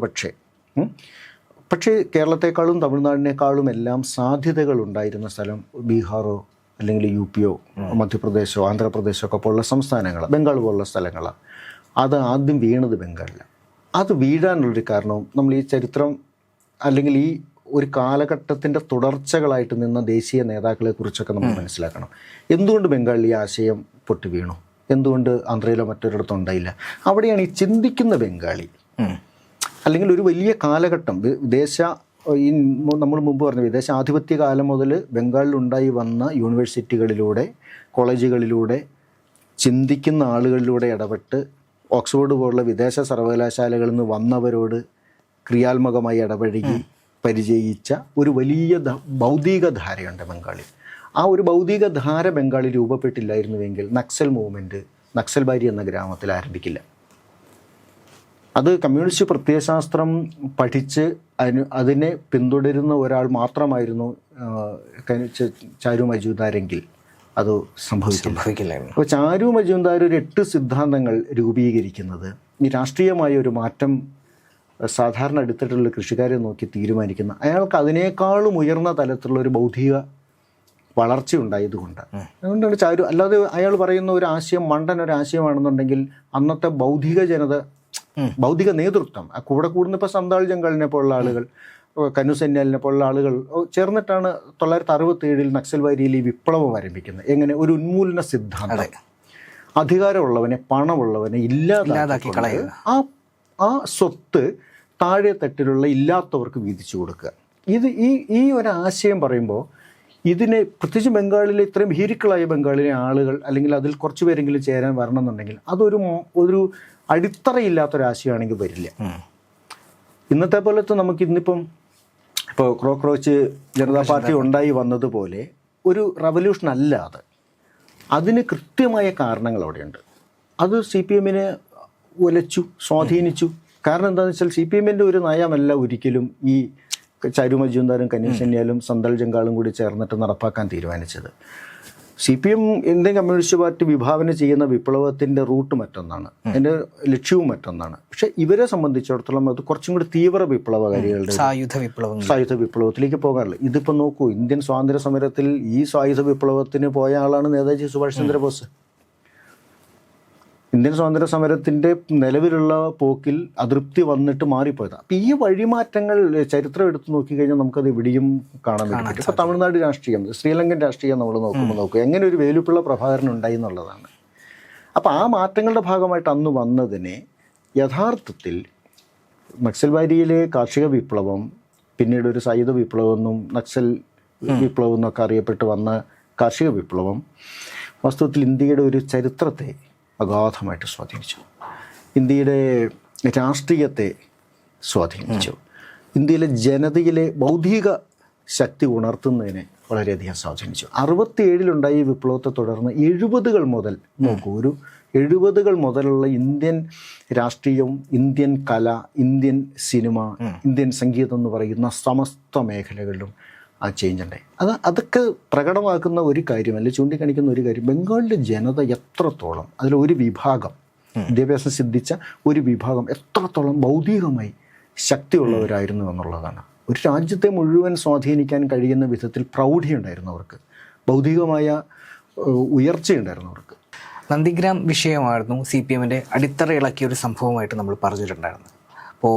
Speaker 1: പക്ഷേ കേരളത്തെക്കാളും തമിഴ്നാടിനേക്കാളും എല്ലാം സാധ്യതകൾ ഉണ്ടായിരുന്ന സ്ഥലം ബീഹാറോ അല്ലെങ്കിൽ UP-യോ മധ്യപ്രദേശോ ആന്ധ്രാപ്രദേശോ ഒക്കെ പോലുള്ള സംസ്ഥാനങ്ങൾ, ബംഗാൾ പോലുള്ള സ്ഥലങ്ങളാണ്. അത് ആദ്യം വീണത് ബംഗാളിലാണ്. അത് വീഴാനുള്ളൊരു കാരണവും നമ്മൾ ഈ ചരിത്രം അല്ലെങ്കിൽ ഈ ഒരു കാലഘട്ടത്തിൻ്റെ തുടർച്ചകളായിട്ട് നിന്ന ദേശീയ നേതാക്കളെക്കുറിച്ചൊക്കെ നമ്മൾ മനസ്സിലാക്കണം. എന്തുകൊണ്ട് ബംഗാളിൽ ഈ ആശയം പൊട്ടി വീണു? എന്തുകൊണ്ട് ആന്ധ്രയിലോ മറ്റൊരിടത്തും ഉണ്ടായില്ല? അവിടെയാണ് ഈ ചിന്തിക്കുന്ന ബംഗാളി അല്ലെങ്കിൽ ഒരു വലിയ കാലഘട്ടം നമ്മൾ മുമ്പ് പറഞ്ഞ വിദേശാധിപത്യ കാലം മുതൽ ബംഗാളിലുണ്ടായി വന്ന യൂണിവേഴ്സിറ്റികളിലൂടെ കോളേജുകളിലൂടെ ചിന്തിക്കുന്ന ആളുകളിലൂടെ ഇടപെട്ട് ഓക്സ്ഫോർഡ് പോലുള്ള വിദേശ സർവകലാശാലകളിൽ നിന്ന് വന്നവരോട് ക്രിയാത്മകമായി ഇടപഴകി പരിചയിച്ച ഒരു വലിയ ബൗദ്ധിക ധാരയുണ്ട് ബംഗാളിൽ. ആ ഒരു ബൗദ്ധിക ധാര ബംഗാളിൽ രൂപപ്പെട്ടില്ലായിരുന്നുവെങ്കിൽ നക്സൽ മൂവ്മെൻറ്റ് നക്സൽബാരി എന്ന ഗ്രാമത്തിൽ ആരംഭിക്കില്ല. അത് കമ്മ്യൂണിസ്റ്റ് പ്രത്യയശാസ്ത്രം പഠിച്ച് അതിനെ പിന്തുടരുന്ന ഒരാൾ മാത്രമായിരുന്നു ചാരു മജുംദാരെങ്കിൽ അത് സംഭവിക്കില്ല. അപ്പോൾ ചാരു മജുംദാർ ഒരു 8 സിദ്ധാന്തങ്ങൾ രൂപീകരിക്കുന്നത് ഈ രാഷ്ട്രീയമായ ഒരു മാറ്റം സാധാരണ അടുത്തിട്ടുള്ള കൃഷിക്കാരെ നോക്കി തീരുമാനിക്കുന്ന അയാൾക്ക് അതിനേക്കാളും ഉയർന്ന തലത്തിലുള്ള ഒരു ബൗദ്ധിക വളർച്ച ഉണ്ടായതുകൊണ്ട്. അതുകൊണ്ടാണ് ചാരു, അല്ലാതെ അയാൾ പറയുന്ന ഒരു ആശയം ഒരാശയമാണെന്നുണ്ടെങ്കിൽ അന്നത്തെ ബൗദ്ധിക നേതൃത്വം കൂടെ കൂടുന്ന ഇപ്പോൾ സന്താൾ ജംഗാളിനെ പോലുള്ള ആളുകൾ, കനു സന്യാലിനെ പോലുള്ള ആളുകൾ ചേർന്നിട്ടാണ് 1967 നക്സൽബാരിയിൽ ഈ വിപ്ലവം ആരംഭിക്കുന്നത്. എങ്ങനെ? ഒരു ഉന്മൂലന സിദ്ധാന്തം, അധികാരമുള്ളവനെ പണമുള്ളവനെ ഇല്ലാതാക്കി ആ സ്വത്ത് താഴെ തട്ടിലുള്ള ഇല്ലാത്തവർക്ക് വീതിച്ചു കൊടുക്കുക. ഈ ഒരു ആശയം പറയുമ്പോൾ ഇതിനെ പ്രത്യേകിച്ച് ബംഗാളിലെ ഇത്രയും ഭീരുക്കളായ ബംഗാളിലെ ആളുകൾ അല്ലെങ്കിൽ അതിൽ കുറച്ച് പേരെങ്കിലും ചേരാൻ വരണമെന്നുണ്ടെങ്കിൽ അതൊരു അടിത്തറയില്ലാത്തൊരാശയമാണെങ്കിൽ വരില്ല. ഇന്നത്തെ പോലത്തെ നമുക്ക് ഇന്നിപ്പം ഇപ്പോൾ കോക്രോച്ച് ജനതാ പാർട്ടി ഉണ്ടായി വന്നതുപോലെ ഒരു റവല്യൂഷൻ അല്ല അത്. അതിന് കൃത്യമായ കാരണങ്ങൾ അവിടെയുണ്ട്. അത് CPM-നെ ഉലച്ചു, സ്വാധീനിച്ചു. കാരണം എന്താണെന്ന് വെച്ചാൽ CPM-ൻ്റെ ഒരു നയമല്ല ഒരിക്കലും ഈ ചാരു മജുംദാറും കനു സന്യാലും സന്തൽ ജംഗാളും കൂടി ചേർന്നിട്ട് നടപ്പാക്കാൻ തീരുമാനിച്ചത്. CPM ഇന്ത്യൻ കമ്മ്യൂണിസ്റ്റ് പാർട്ടി വിഭാവന ചെയ്യുന്ന വിപ്ലവത്തിൻ്റെ റൂട്ട് മറ്റൊന്നാണ്, അതിൻ്റെ ലക്ഷ്യവും മറ്റൊന്നാണ്. പക്ഷെ ഇവരെ സംബന്ധിച്ചിടത്തോളം അത് കുറച്ചും കൂടി തീവ്ര വിപ്ലവകാരികളുടെ സായുധ വിപ്ലവത്തിലേക്ക് പോകാറില്ല. ഇതിപ്പോൾ നോക്കൂ, ഇന്ത്യൻ സ്വാതന്ത്ര്യ സമരത്തിൽ ഈ സായുധ വിപ്ലവത്തിന് പോയ ആളാണ് നേതാജി സുഭാഷ് ചന്ദ്രബോസ്. ഇന്ത്യൻ സ്വാതന്ത്ര്യ സമരത്തിൻ്റെ നിലവിലുള്ള പോക്കിൽ അതൃപ്തി വന്നിട്ട് മാറിപ്പോയത്. അപ്പം ഈ വഴിമാറ്റങ്ങൾ ചരിത്രം എടുത്ത് നോക്കിക്കഴിഞ്ഞാൽ നമുക്കത് ഇവിടെയും കാണാൻ പറ്റും. ഇപ്പോൾ തമിഴ്നാട് രാഷ്ട്രീയം, ശ്രീലങ്കൻ രാഷ്ട്രീയം നമ്മൾ നോക്കുക എങ്ങനെ ഒരു വേലുപ്പിള്ള പ്രഭാകരൻ ഉണ്ടായി എന്നുള്ളതാണ്. അപ്പോൾ ആ മാറ്റങ്ങളുടെ ഭാഗമായിട്ട് അന്ന് വന്നതിനെ യഥാർത്ഥത്തിൽ നക്സൽബാരിയിലെ കാർഷിക വിപ്ലവം, പിന്നീട് ഒരു സായുധ വിപ്ലവമെന്നും നക്സൽ വിപ്ലവം എന്നൊക്കെ അറിയപ്പെട്ട് വന്ന കാർഷിക വിപ്ലവം വാസ്തവത്തിൽ ഇന്ത്യയുടെ ഒരു ചരിത്രത്തെ അഗാധമായിട്ട് സ്വാധീനിച്ചു. ഇന്ത്യയുടെ രാഷ്ട്രീയത്തെ സ്വാധീനിച്ചു. ഇന്ത്യയിലെ ജനതയിലെ ബൗദ്ധിക ശക്തി ഉണർത്തുന്നതിനെ വളരെയധികം സ്വാധീനിച്ചു. 67 ഈ വിപ്ലവത്തെ തുടർന്ന് 70 മുതൽ നോക്കൂ, ഒരു 70 മുതലുള്ള ഇന്ത്യൻ രാഷ്ട്രീയവും ഇന്ത്യൻ കല, ഇന്ത്യൻ സിനിമ, ഇന്ത്യൻ സംഗീതം എന്ന് പറയുന്ന സമസ്ത മേഖലകളിലും ആ ചേഞ്ച് ഉണ്ടായി. അതൊക്കെ പ്രകടമാക്കുന്ന ഒരു കാര്യം, അല്ലെങ്കിൽ ചൂണ്ടിക്കാണിക്കുന്ന ഒരു കാര്യം, ബംഗാളിലെ ജനത എത്രത്തോളം, അതിലൊരു വിഭാഗം, വിദ്യാഭ്യാസം സിദ്ധിച്ച ഒരു വിഭാഗം എത്രത്തോളം ബൗദ്ധികമായി ശക്തിയുള്ളവരായിരുന്നു എന്നുള്ളതാണ്. ഒരു രാജ്യത്തെ മുഴുവൻ സ്വാധീനിക്കാൻ കഴിയുന്ന വിധത്തിൽ പ്രൗഢിയുണ്ടായിരുന്നു അവർക്ക്, ബൗദ്ധികമായ ഉയർച്ചയുണ്ടായിരുന്നു അവർക്ക്.
Speaker 2: നന്ദിഗ്രാം വിഷയമായിരുന്നു CPM-ൻ്റെ അടിത്തറ ഇളക്കിയ ഒരു സംഭവമായിട്ട് നമ്മൾ പറഞ്ഞിട്ടുണ്ടായിരുന്നത്. അപ്പോൾ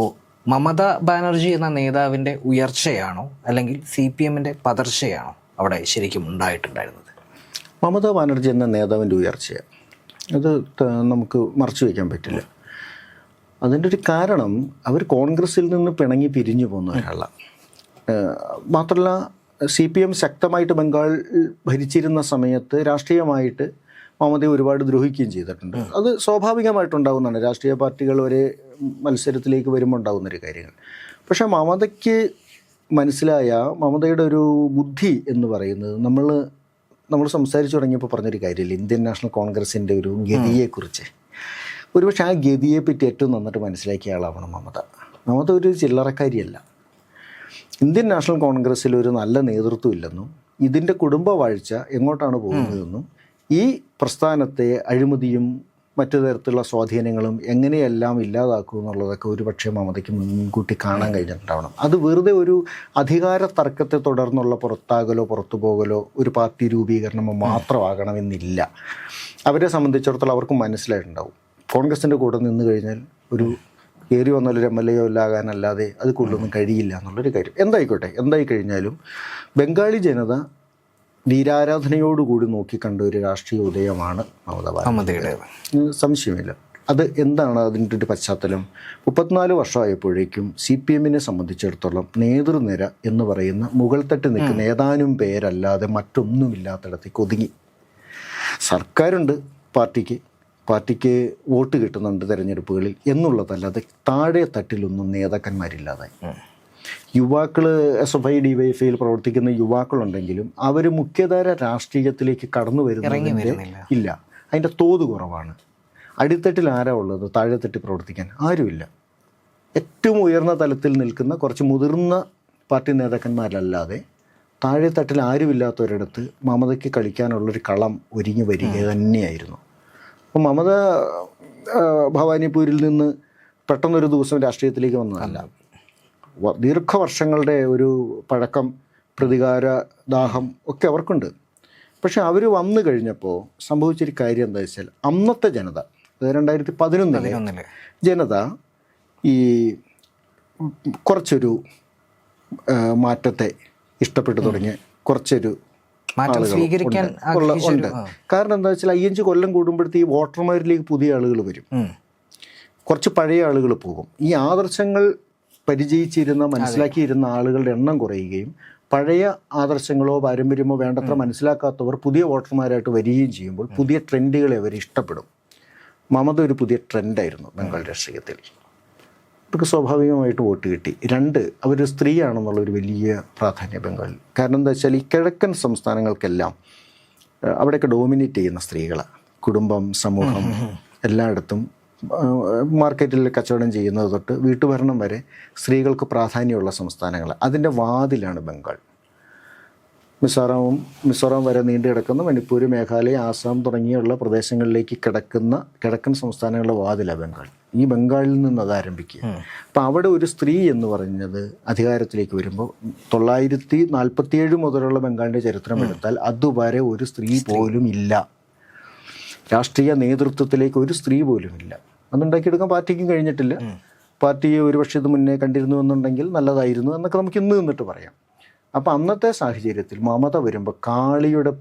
Speaker 2: മമതാ ബാനർജി എന്ന നേതാവിൻ്റെ ഉയർച്ചയാണോ അല്ലെങ്കിൽ CPM-ൻ്റെ പതർച്ചയാണോ അവിടെ ശരിക്കും ഉണ്ടായിട്ടുണ്ടായിരുന്നത്?
Speaker 1: മമതാ ബാനർജി എന്ന നേതാവിൻ്റെ ഉയർച്ചയാണ്, അത് നമുക്ക് മറച്ചു വയ്ക്കാൻ പറ്റില്ല. അതിൻ്റെ ഒരു കാരണം, അവർ കോൺഗ്രസിൽ നിന്ന് പിണങ്ങി പിരിഞ്ഞു പോകുന്ന ഒരാളാണ്. മാത്രമല്ല CPM ശക്തമായിട്ട് ബംഗാൾ ഭരിച്ചിരുന്ന സമയത്ത് രാഷ്ട്രീയമായിട്ട് മമതയെ ഒരുപാട് ദ്രോഹിക്കുകയും ചെയ്തിട്ടുണ്ട്. അത് സ്വാഭാവികമായിട്ടുണ്ടാകുന്നതാണ്, രാഷ്ട്രീയ പാർട്ടികൾ ഒരേ മത്സരത്തിലേക്ക് വരുമ്പോൾ ഉണ്ടാകുന്നൊരു കാര്യങ്ങൾ. പക്ഷേ മമതയ്ക്ക് മനസ്സിലായ മമതയുടെ ഒരു ബുദ്ധി എന്ന് പറയുന്നത്, നമ്മൾ സംസാരിച്ചു തുടങ്ങിയപ്പോൾ പറഞ്ഞൊരു കാര്യമില്ല, ഇന്ത്യൻ നാഷണൽ കോൺഗ്രസിൻ്റെ ഒരു ഗതിയെക്കുറിച്ച്. ഒരുപക്ഷെ ആ ഗതിയെ പറ്റി ഏറ്റവും നന്നായിട്ട് മനസ്സിലാക്കിയ ആളാവണം മമത. മമത ഒരു ചില്ലറക്കാരിയല്ല. ഇന്ത്യൻ നാഷണൽ കോൺഗ്രസ്സിൽ ഒരു നല്ല നേതൃത്വം ഇല്ലെന്നും ഇതിൻ്റെ കുടുംബവാഴ്ച എങ്ങോട്ടാണ് പോകുന്നതെന്നും ഈ പ്രസ്ഥാനത്തെ അഴിമതിയും മറ്റു തരത്തിലുള്ള സ്വാധീനങ്ങളും എങ്ങനെയെല്ലാം ഇല്ലാതാക്കും എന്നുള്ളതൊക്കെ ഒരുപക്ഷെ മമതയ്ക്ക് മുൻകൂട്ടി കാണാൻ കഴിഞ്ഞിട്ടുണ്ടാവണം. അത് വെറുതെ ഒരു അധികാര തർക്കത്തെ തുടർന്നുള്ള പുറത്താകലോ പുറത്തു പോകലോ ഒരു പാർട്ടി രൂപീകരണമോ മാത്രമാകണമെന്നില്ല. അവരെ സംബന്ധിച്ചിടത്തോളം അവർക്ക് മനസ്സിലായിട്ടുണ്ടാവും, കോൺഗ്രസിൻ്റെ കൂടെ നിന്ന് കഴിഞ്ഞാൽ ഒരു കയറി വന്നാലൊരു MLA ആകാനല്ലാതെ അത് കൂടുതലൊന്നും കഴിയില്ല എന്നുള്ളൊരു കാര്യം. എന്തായി കഴിഞ്ഞാലും ബംഗാളി ജനത വീരാരാധനയോടുകൂടി നോക്കിക്കണ്ട ഒരു രാഷ്ട്രീയ ഉദയമാണ് മമതയുടെ, സംശയമില്ല. അത് എന്താണ് അതിൻ്റെ ഒരു പശ്ചാത്തലം? 34 വർഷമായപ്പോഴേക്കും CPM-നെ സംബന്ധിച്ചിടത്തോളം നേതൃനിര എന്ന് പറയുന്ന മുകൾ തട്ട് നിൽക്കുന്ന ഏതാനും പേരല്ലാതെ മറ്റൊന്നുമില്ലാത്തിടത്തേക്ക് ഒതുങ്ങി. സർക്കാരുണ്ട്, പാർട്ടിക്ക് വോട്ട് കിട്ടുന്നുണ്ട് തിരഞ്ഞെടുപ്പുകളിൽ എന്നുള്ളതല്ലാതെ താഴെ തട്ടിലൊന്നും നേതാക്കന്മാരില്ലാതായി. യുവാക്കൾ SFI DYFIയിൽ പ്രവർത്തിക്കുന്ന യുവാക്കളുണ്ടെങ്കിലും അവർ മുഖ്യധാര രാഷ്ട്രീയത്തിലേക്ക് കടന്നു വരുന്നതിൻ്റെ ഇല്ല, അതിൻ്റെ തോത് കുറവാണ്. അടിത്തട്ടിൽ ആരാ ഉള്ളത് താഴെത്തട്ടി പ്രവർത്തിക്കാൻ? ആരുമില്ല. ഏറ്റവും ഉയർന്ന തലത്തിൽ നിൽക്കുന്ന കുറച്ച് മുതിർന്ന പാർട്ടി നേതാക്കന്മാരല്ലാതെ താഴെത്തട്ടിൽ ആരുമില്ലാത്തവരിടത്ത് മമതയ്ക്ക് കളിക്കാനുള്ളൊരു കളം ഒരുങ്ങി വരിക തന്നെയായിരുന്നു. അപ്പം മമത ഭവാനിപ്പൂരിൽ നിന്ന് പെട്ടെന്നൊരു ദിവസം രാഷ്ട്രീയത്തിലേക്ക് വന്നതല്ല. ദീർഘവർഷങ്ങളുടെ ഒരു പഴക്കം, പ്രതികാര ദാഹം ഒക്കെ അവർക്കുണ്ട്. പക്ഷെ അവർ വന്നു കഴിഞ്ഞപ്പോൾ സംഭവിച്ചൊരു കാര്യം എന്താ വെച്ചാൽ, അന്നത്തെ ജനത, 2011 ജനത ഈ കുറച്ചൊരു മാറ്റത്തെ ഇഷ്ടപ്പെട്ടു തുടങ്ങിയ കുറച്ചൊരു ഉണ്ട്. കാരണം എന്താ വെച്ചാൽ 5 കൊല്ലം കൂടുമ്പോഴത്തെ ഈ വോട്ടർമാരിലേക്ക് പുതിയ ആളുകൾ വരും, കുറച്ച് പഴയ ആളുകൾ പോകും. ഈ ആദർശങ്ങൾ പരിചയിച്ചിരുന്ന മനസ്സിലാക്കിയിരുന്ന ആളുകളുടെ എണ്ണം കുറയുകയും പഴയ ആദർശങ്ങളോ പാരമ്പര്യമോ വേണ്ടത്ര മനസ്സിലാക്കാത്തവർ പുതിയ വോട്ടർമാരായിട്ട് വരികയും ചെയ്യുമ്പോൾ പുതിയ ട്രെൻഡുകളെ അവർ ഇഷ്ടപ്പെടും. മമത ഒരു പുതിയ ട്രെൻഡായിരുന്നു ബംഗാൾ രാഷ്ട്രീയത്തിൽ. അവർക്ക് സ്വാഭാവികമായിട്ട് വോട്ട് കിട്ടി. 2, അവരൊരു സ്ത്രീയാണെന്നുള്ളൊരു വലിയ പ്രാധാന്യം ബംഗാളിൽ. കാരണം എന്താ വെച്ചാൽ ഈ കിഴക്കൻ സംസ്ഥാനങ്ങൾക്കെല്ലാം അവിടെയൊക്കെ ഡോമിനേറ്റ് ചെയ്യുന്ന സ്ത്രീകളാണ്. കുടുംബം, സമൂഹം, എല്ലായിടത്തും മാർക്കറ്റിൽ കച്ചവടം ചെയ്യുന്നത് തൊട്ട് വീട്ടുഭരണം വരെ സ്ത്രീകൾക്ക് പ്രാധാന്യമുള്ള സംസ്ഥാനങ്ങൾ. അതിൻ്റെ വാതിലാണ് ബംഗാൾ. മിസോറാം വരെ നീണ്ടു കിടക്കുന്ന മണിപ്പൂർ, മേഘാലയ, ആസാം തുടങ്ങിയുള്ള പ്രദേശങ്ങളിലേക്ക് കിടക്കുന്ന കിഴക്കൻ സംസ്ഥാനങ്ങളുടെ വാതിലാണ് ബംഗാൾ. ഈ ബംഗാളിൽ നിന്ന് അത് ആരംഭിക്കുക. അപ്പം അവിടെ ഒരു സ്ത്രീ എന്ന് പറഞ്ഞത് അധികാരത്തിലേക്ക് വരുമ്പോൾ 947 മുതലുള്ള ബംഗാളിൻ്റെ ചരിത്രം എടുത്താൽ അതുവരെ ഒരു സ്ത്രീ പോലും ഇല്ല. രാഷ്ട്രീയ നേതൃത്വത്തിലേക്ക് ഒരു സ്ത്രീ പോലും ഇല്ല. അതുണ്ടാക്കിയെടുക്കാൻ പാർട്ടിക്കും കഴിഞ്ഞിട്ടില്ല. പാർട്ടിയെ ഒരുപക്ഷെ ഇത് മുന്നേ കണ്ടിരുന്നു എന്നുണ്ടെങ്കിൽ നല്ലതായിരുന്നു എന്നൊക്കെ നമുക്ക് ഇന്ന് നിന്നിട്ട് പറയാം. അപ്പം അന്നത്തെ സാഹചര്യത്തിൽ മമത വരുമ്പോൾ കാളിയുടെ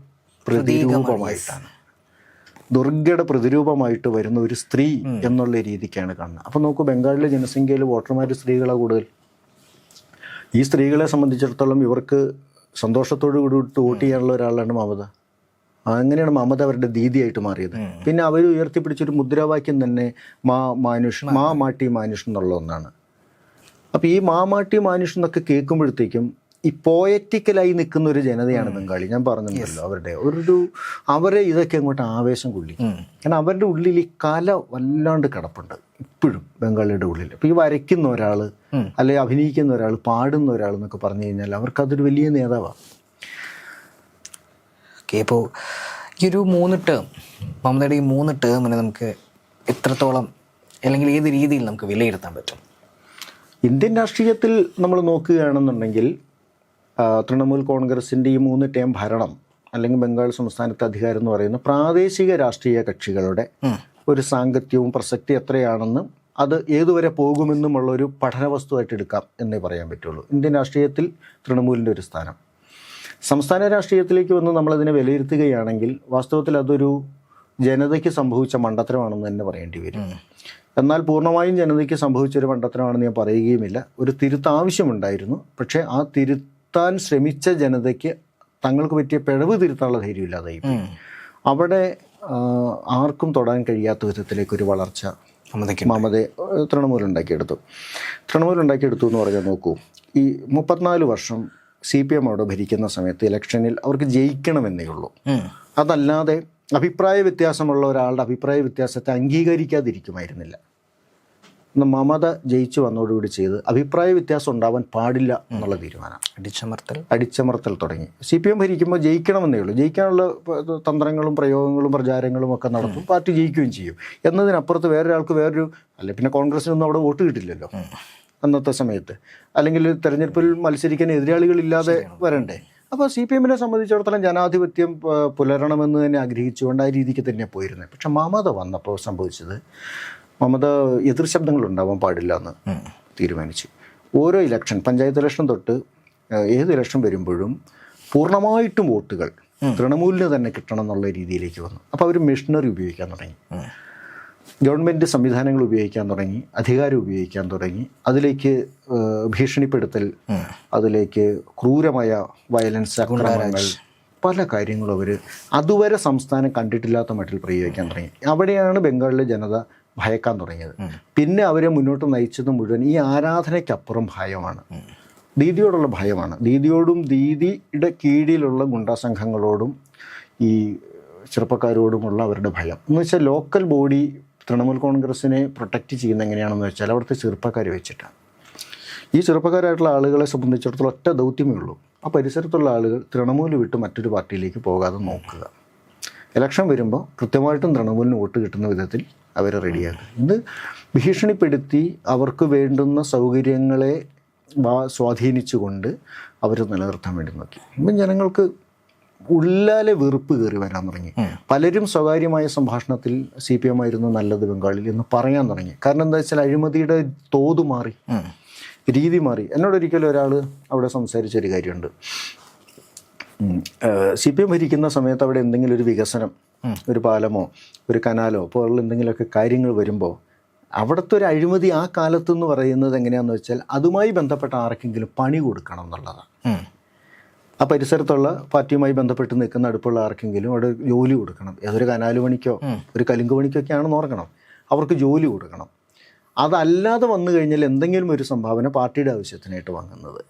Speaker 1: പ്രതിരൂപമായിട്ടാണ്, ദുർഗയുടെ പ്രതിരൂപമായിട്ട് വരുന്ന ഒരു സ്ത്രീ എന്നുള്ള രീതിക്കാണ് കാണുന്നത്. അപ്പം നോക്കൂ, ബംഗാളിലെ ജനസംഖ്യയിൽ വോട്ടർമാർ സ്ത്രീകളാണ് കൂടുതൽ. ഈ സ്ത്രീകളെ സംബന്ധിച്ചിടത്തോളം ഇവർക്ക് സന്തോഷത്തോടു കൂടി വോട്ട് ചെയ്യാനുള്ള ഒരാളാണ് മമത. അങ്ങനെയാണ് മമത അവരുടെ ദീദിയായിട്ട് മാറിയത്. പിന്നെ അവർ ഉയർത്തിപ്പിടിച്ചൊരു മുദ്രാവാക്യം തന്നെ മാ മാട്ടി മാനുഷ് എന്നുള്ള ഒന്നാണ്. അപ്പോൾ ഈ മാട്ടി മാനുഷ് എന്നൊക്കെ കേൾക്കുമ്പോഴത്തേക്കും ഈ പോയറ്റിക്കലായി നിൽക്കുന്ന ഒരു ജനതയാണ് ബംഗാളി. ഞാൻ പറഞ്ഞിട്ടുണ്ടല്ലോ, അവരെ ഇതൊക്കെ അങ്ങോട്ട് ആവേശം കൊള്ളിക്കും. കാരണം അവരുടെ ഉള്ളിൽ ഈ കല വല്ലാണ്ട് കിടപ്പുണ്ട് ഇപ്പോഴും ബംഗാളിയുടെ ഉള്ളിൽ. അപ്പോൾ ഈ വരയ്ക്കുന്ന ഒരാൾ അല്ലെങ്കിൽ അഭിനയിക്കുന്ന ഒരാൾ, പാടുന്ന ഒരാൾ എന്നൊക്കെ പറഞ്ഞു കഴിഞ്ഞാൽ അവർക്കതൊരു വലിയ നേതാവാണ്.
Speaker 2: ഓക്കെ, ഇപ്പോൾ ഈ ഒരു 3 ടേം, മമതയുടെ ഈ 3 ടേമിനെ നമുക്ക് എത്രത്തോളം അല്ലെങ്കിൽ ഏത് രീതിയിൽ നമുക്ക് വിലയിരുത്താൻ പറ്റും?
Speaker 1: ഇന്ത്യൻ രാഷ്ട്രീയത്തിൽ നമ്മൾ നോക്കുകയാണെന്നുണ്ടെങ്കിൽ തൃണമൂൽ കോൺഗ്രസിൻ്റെ ഈ 3 ടേം ഭരണം അല്ലെങ്കിൽ ബംഗാൾ സംസ്ഥാനത്തെ അധികാരം എന്ന് പറയുന്ന പ്രാദേശിക രാഷ്ട്രീയ കക്ഷികളുടെ ഒരു സാങ്കത്യവും പ്രസക്തി എത്രയാണെന്നും അത് ഏതുവരെ പോകുമെന്നുമുള്ളൊരു പഠന വസ്തുവായിട്ട് എടുക്കാം എന്നേ പറയാൻ പറ്റുള്ളൂ. ഇന്ത്യൻ രാഷ്ട്രീയത്തിൽ തൃണമൂലിൻ്റെ ഒരു സ്ഥാനം. സംസ്ഥാന രാഷ്ട്രീയത്തിലേക്ക് വന്ന് നമ്മളതിനെ വിലയിരുത്തുകയാണെങ്കിൽ വാസ്തവത്തിൽ അതൊരു ജനതയ്ക്ക് സംഭവിച്ച മണ്ടത്തരമാണെന്ന് തന്നെ പറയേണ്ടി വരും. എന്നാൽ പൂർണ്ണമായും ജനതയ്ക്ക് സംഭവിച്ചൊരു മണ്ടത്തരമാണെന്ന് ഞാൻ പറയുകയുമില്ല. ഒരു തിരുത്താവശ്യമുണ്ടായിരുന്നു. പക്ഷേ ആ തിരുത്താൻ ശ്രമിച്ച ജനതയ്ക്ക് തങ്ങൾക്ക് പറ്റിയ പിഴവ് തിരുത്താനുള്ള ധൈര്യമില്ലാതായി. അവിടെ ആർക്കും തൊടാൻ കഴിയാത്ത വിധത്തിലേക്കൊരു വളർച്ച മമത തൃണമൂലുണ്ടാക്കിയെടുത്തു എന്ന് പറഞ്ഞാൽ നോക്കൂ, ഈ 34 വർഷം CPM അവിടെ ഭരിക്കുന്ന സമയത്ത് ഇലക്ഷനിൽ അവർക്ക് ജയിക്കണമെന്നേ ഉള്ളൂ. അതല്ലാതെ അഭിപ്രായ വ്യത്യാസമുള്ള ഒരാളുടെ അഭിപ്രായ വ്യത്യാസത്തെ അംഗീകരിക്കാതിരിക്കുമായിരുന്നില്ല. മമത ജയിച്ചു വന്നതോടുകൂടി ചെയ്ത് അഭിപ്രായ വ്യത്യാസം ഉണ്ടാവാൻ പാടില്ല എന്നുള്ള തീരുമാനം, അടിച്ചമർത്തൽ തുടങ്ങി. CPM ഭരിക്കുമ്പോൾ ജയിക്കണമെന്നേ ഉള്ളൂ. ജയിക്കാനുള്ള തന്ത്രങ്ങളും പ്രയോഗങ്ങളും പ്രചാരങ്ങളും ഒക്കെ നടത്തും, പാർട്ടി ജയിക്കുകയും ചെയ്യും. എന്നതിനപ്പുറത്ത് വേറൊരാൾക്ക് പിന്നെ കോൺഗ്രസിനൊന്നും അവിടെ വോട്ട് കിട്ടില്ലല്ലോ അന്നത്തെ സമയത്ത്. അല്ലെങ്കിൽ തെരഞ്ഞെടുപ്പിൽ മത്സരിക്കാൻ എതിരാളികളില്ലാതെ വരണ്ടേ. അപ്പോൾ CPM-നെ സംബന്ധിച്ചിടത്തോളം ജനാധിപത്യം പുലരണമെന്ന് തന്നെ ആഗ്രഹിച്ചുകൊണ്ട് ആ രീതിക്ക് തന്നെ പോയിരുന്നത്. പക്ഷെ മമത വന്നപ്പോൾ സംഭവിച്ചത്, മമത എതിർ ശബ്ദങ്ങൾ ഉണ്ടാവാൻ പാടില്ല എന്ന് തീരുമാനിച്ചു. ഓരോ ഇലക്ഷൻ, പഞ്ചായത്ത് ഇലക്ഷൻ തൊട്ട് ഏത് ഇലക്ഷൻ വരുമ്പോഴും പൂർണ്ണമായിട്ടും വോട്ടുകൾ തൃണമൂലിന് തന്നെ കിട്ടണം എന്നുള്ള രീതിയിലേക്ക് വന്നു. അപ്പോൾ അവർ മെഷീനറി ഉപയോഗിക്കാൻ തുടങ്ങി, ഗവൺമെൻറ് സംവിധാനങ്ങൾ ഉപയോഗിക്കാൻ തുടങ്ങി, അധികാരം ഉപയോഗിക്കാൻ തുടങ്ങി. അതിലേക്ക് ഭീഷണിപ്പെടുത്തൽ, അതിലേക്ക് ക്രൂരമായ വയലൻസ്, അക്രമങ്ങൾ, പല കാര്യങ്ങളും അവർ അതുവരെ സംസ്ഥാനം കണ്ടിട്ടില്ലാത്ത മട്ടിൽ പ്രയോഗിക്കാൻ തുടങ്ങി. അവിടെയാണ് ബംഗാളിലെ ജനത ഭയക്കാൻ തുടങ്ങിയത്. പിന്നെ അവരെ മുന്നോട്ട് നയിച്ചത് മുഴുവൻ ഈ ആരാധനയ്ക്കപ്പുറം ഭയമാണ്, ദീദിയോടുള്ള ഭയമാണ്. ദീദിയോടും ദീദിയുടെ കീഴിലുള്ള ഗുണ്ടാ സംഘങ്ങളോടും ഈ ചെറുപ്പക്കാരോടുമുള്ള അവരുടെ ഭയം എന്ന് വെച്ചാൽ ലോക്കൽ ബോഡി തൃണമൂൽ കോൺഗ്രസിനെ പ്രൊട്ടക്റ്റ് ചെയ്യുന്നത് എങ്ങനെയാണെന്ന് വെച്ചാൽ അവിടുത്തെ ചെറുപ്പക്കാർ വെച്ചിട്ടാണ്. ഈ ചെറുപ്പക്കാരായിട്ടുള്ള ആളുകളെ സംബന്ധിച്ചിടത്തോളം ഒറ്റ ദൗത്യമേ ഉള്ളൂ, ആ പരിസരത്തുള്ള ആളുകൾ തൃണമൂൽ വിട്ട് മറ്റൊരു പാർട്ടിയിലേക്ക് പോകാതെ നോക്കുക. ഇലക്ഷൻ വരുമ്പോൾ കൃത്യമായിട്ടും തൃണമൂലിന് വോട്ട് കിട്ടുന്ന വിധത്തിൽ അവരെ റെഡിയാക്കുക. ഇത് ഭീഷണിപ്പെടുത്തി അവർക്ക് വേണ്ടുന്ന സൗകര്യങ്ങളെ സ്വാധീനിച്ചുകൊണ്ട് അവർ നിലനിർത്താൻ വേണ്ടി നോക്കി. ഇപ്പം ജനങ്ങൾക്ക് ഉള്ളാലെ വെറുപ്പ് കയറി വരാൻ തുടങ്ങി. പലരും സ്വകാര്യമായ സംഭാഷണത്തിൽ CPM ആയിരുന്നു നല്ലത് ബംഗാളിൽ എന്ന് പറയാൻ തുടങ്ങി. കാരണം എന്താ വെച്ചാൽ അഴിമതിയുടെ തോത് മാറി, രീതി മാറി. എന്നോടൊരിക്കലും ഒരാൾ അവിടെ സംസാരിച്ചൊരു കാര്യമുണ്ട്. CPM ഭരിക്കുന്ന സമയത്ത് അവിടെ എന്തെങ്കിലും ഒരു വികസനം, ഒരു പാലമോ ഒരു കനാലോ പോലുള്ള എന്തെങ്കിലുമൊക്കെ കാര്യങ്ങൾ വരുമ്പോൾ അവിടുത്തെ ഒരു അഴിമതി ആ കാലത്തെന്ന് പറയുന്നത് എങ്ങനെയാണെന്ന് വെച്ചാൽ അതുമായി ബന്ധപ്പെട്ട ആർക്കെങ്കിലും പണി കൊടുക്കണം എന്നുള്ളതാണ്. ആ പരിസരത്തുള്ള പാർട്ടിയുമായി ബന്ധപ്പെട്ട് നിൽക്കുന്ന അടുപ്പുള്ള ആർക്കെങ്കിലും അവിടെ ജോലി കൊടുക്കണം. ഏതൊരു കനാല് പണിക്കോ ഒരു കലുങ്ക് പണിക്കൊക്കെ ആണെന്ന് ഓർക്കണം, അവർക്ക് ജോലി കൊടുക്കണം. അതല്ലാതെ വന്നു കഴിഞ്ഞാൽ എന്തെങ്കിലും ഒരു സംഭാവന പാർട്ടിയുടെ ആവശ്യത്തിനായിട്ട് വാങ്ങുന്നത്.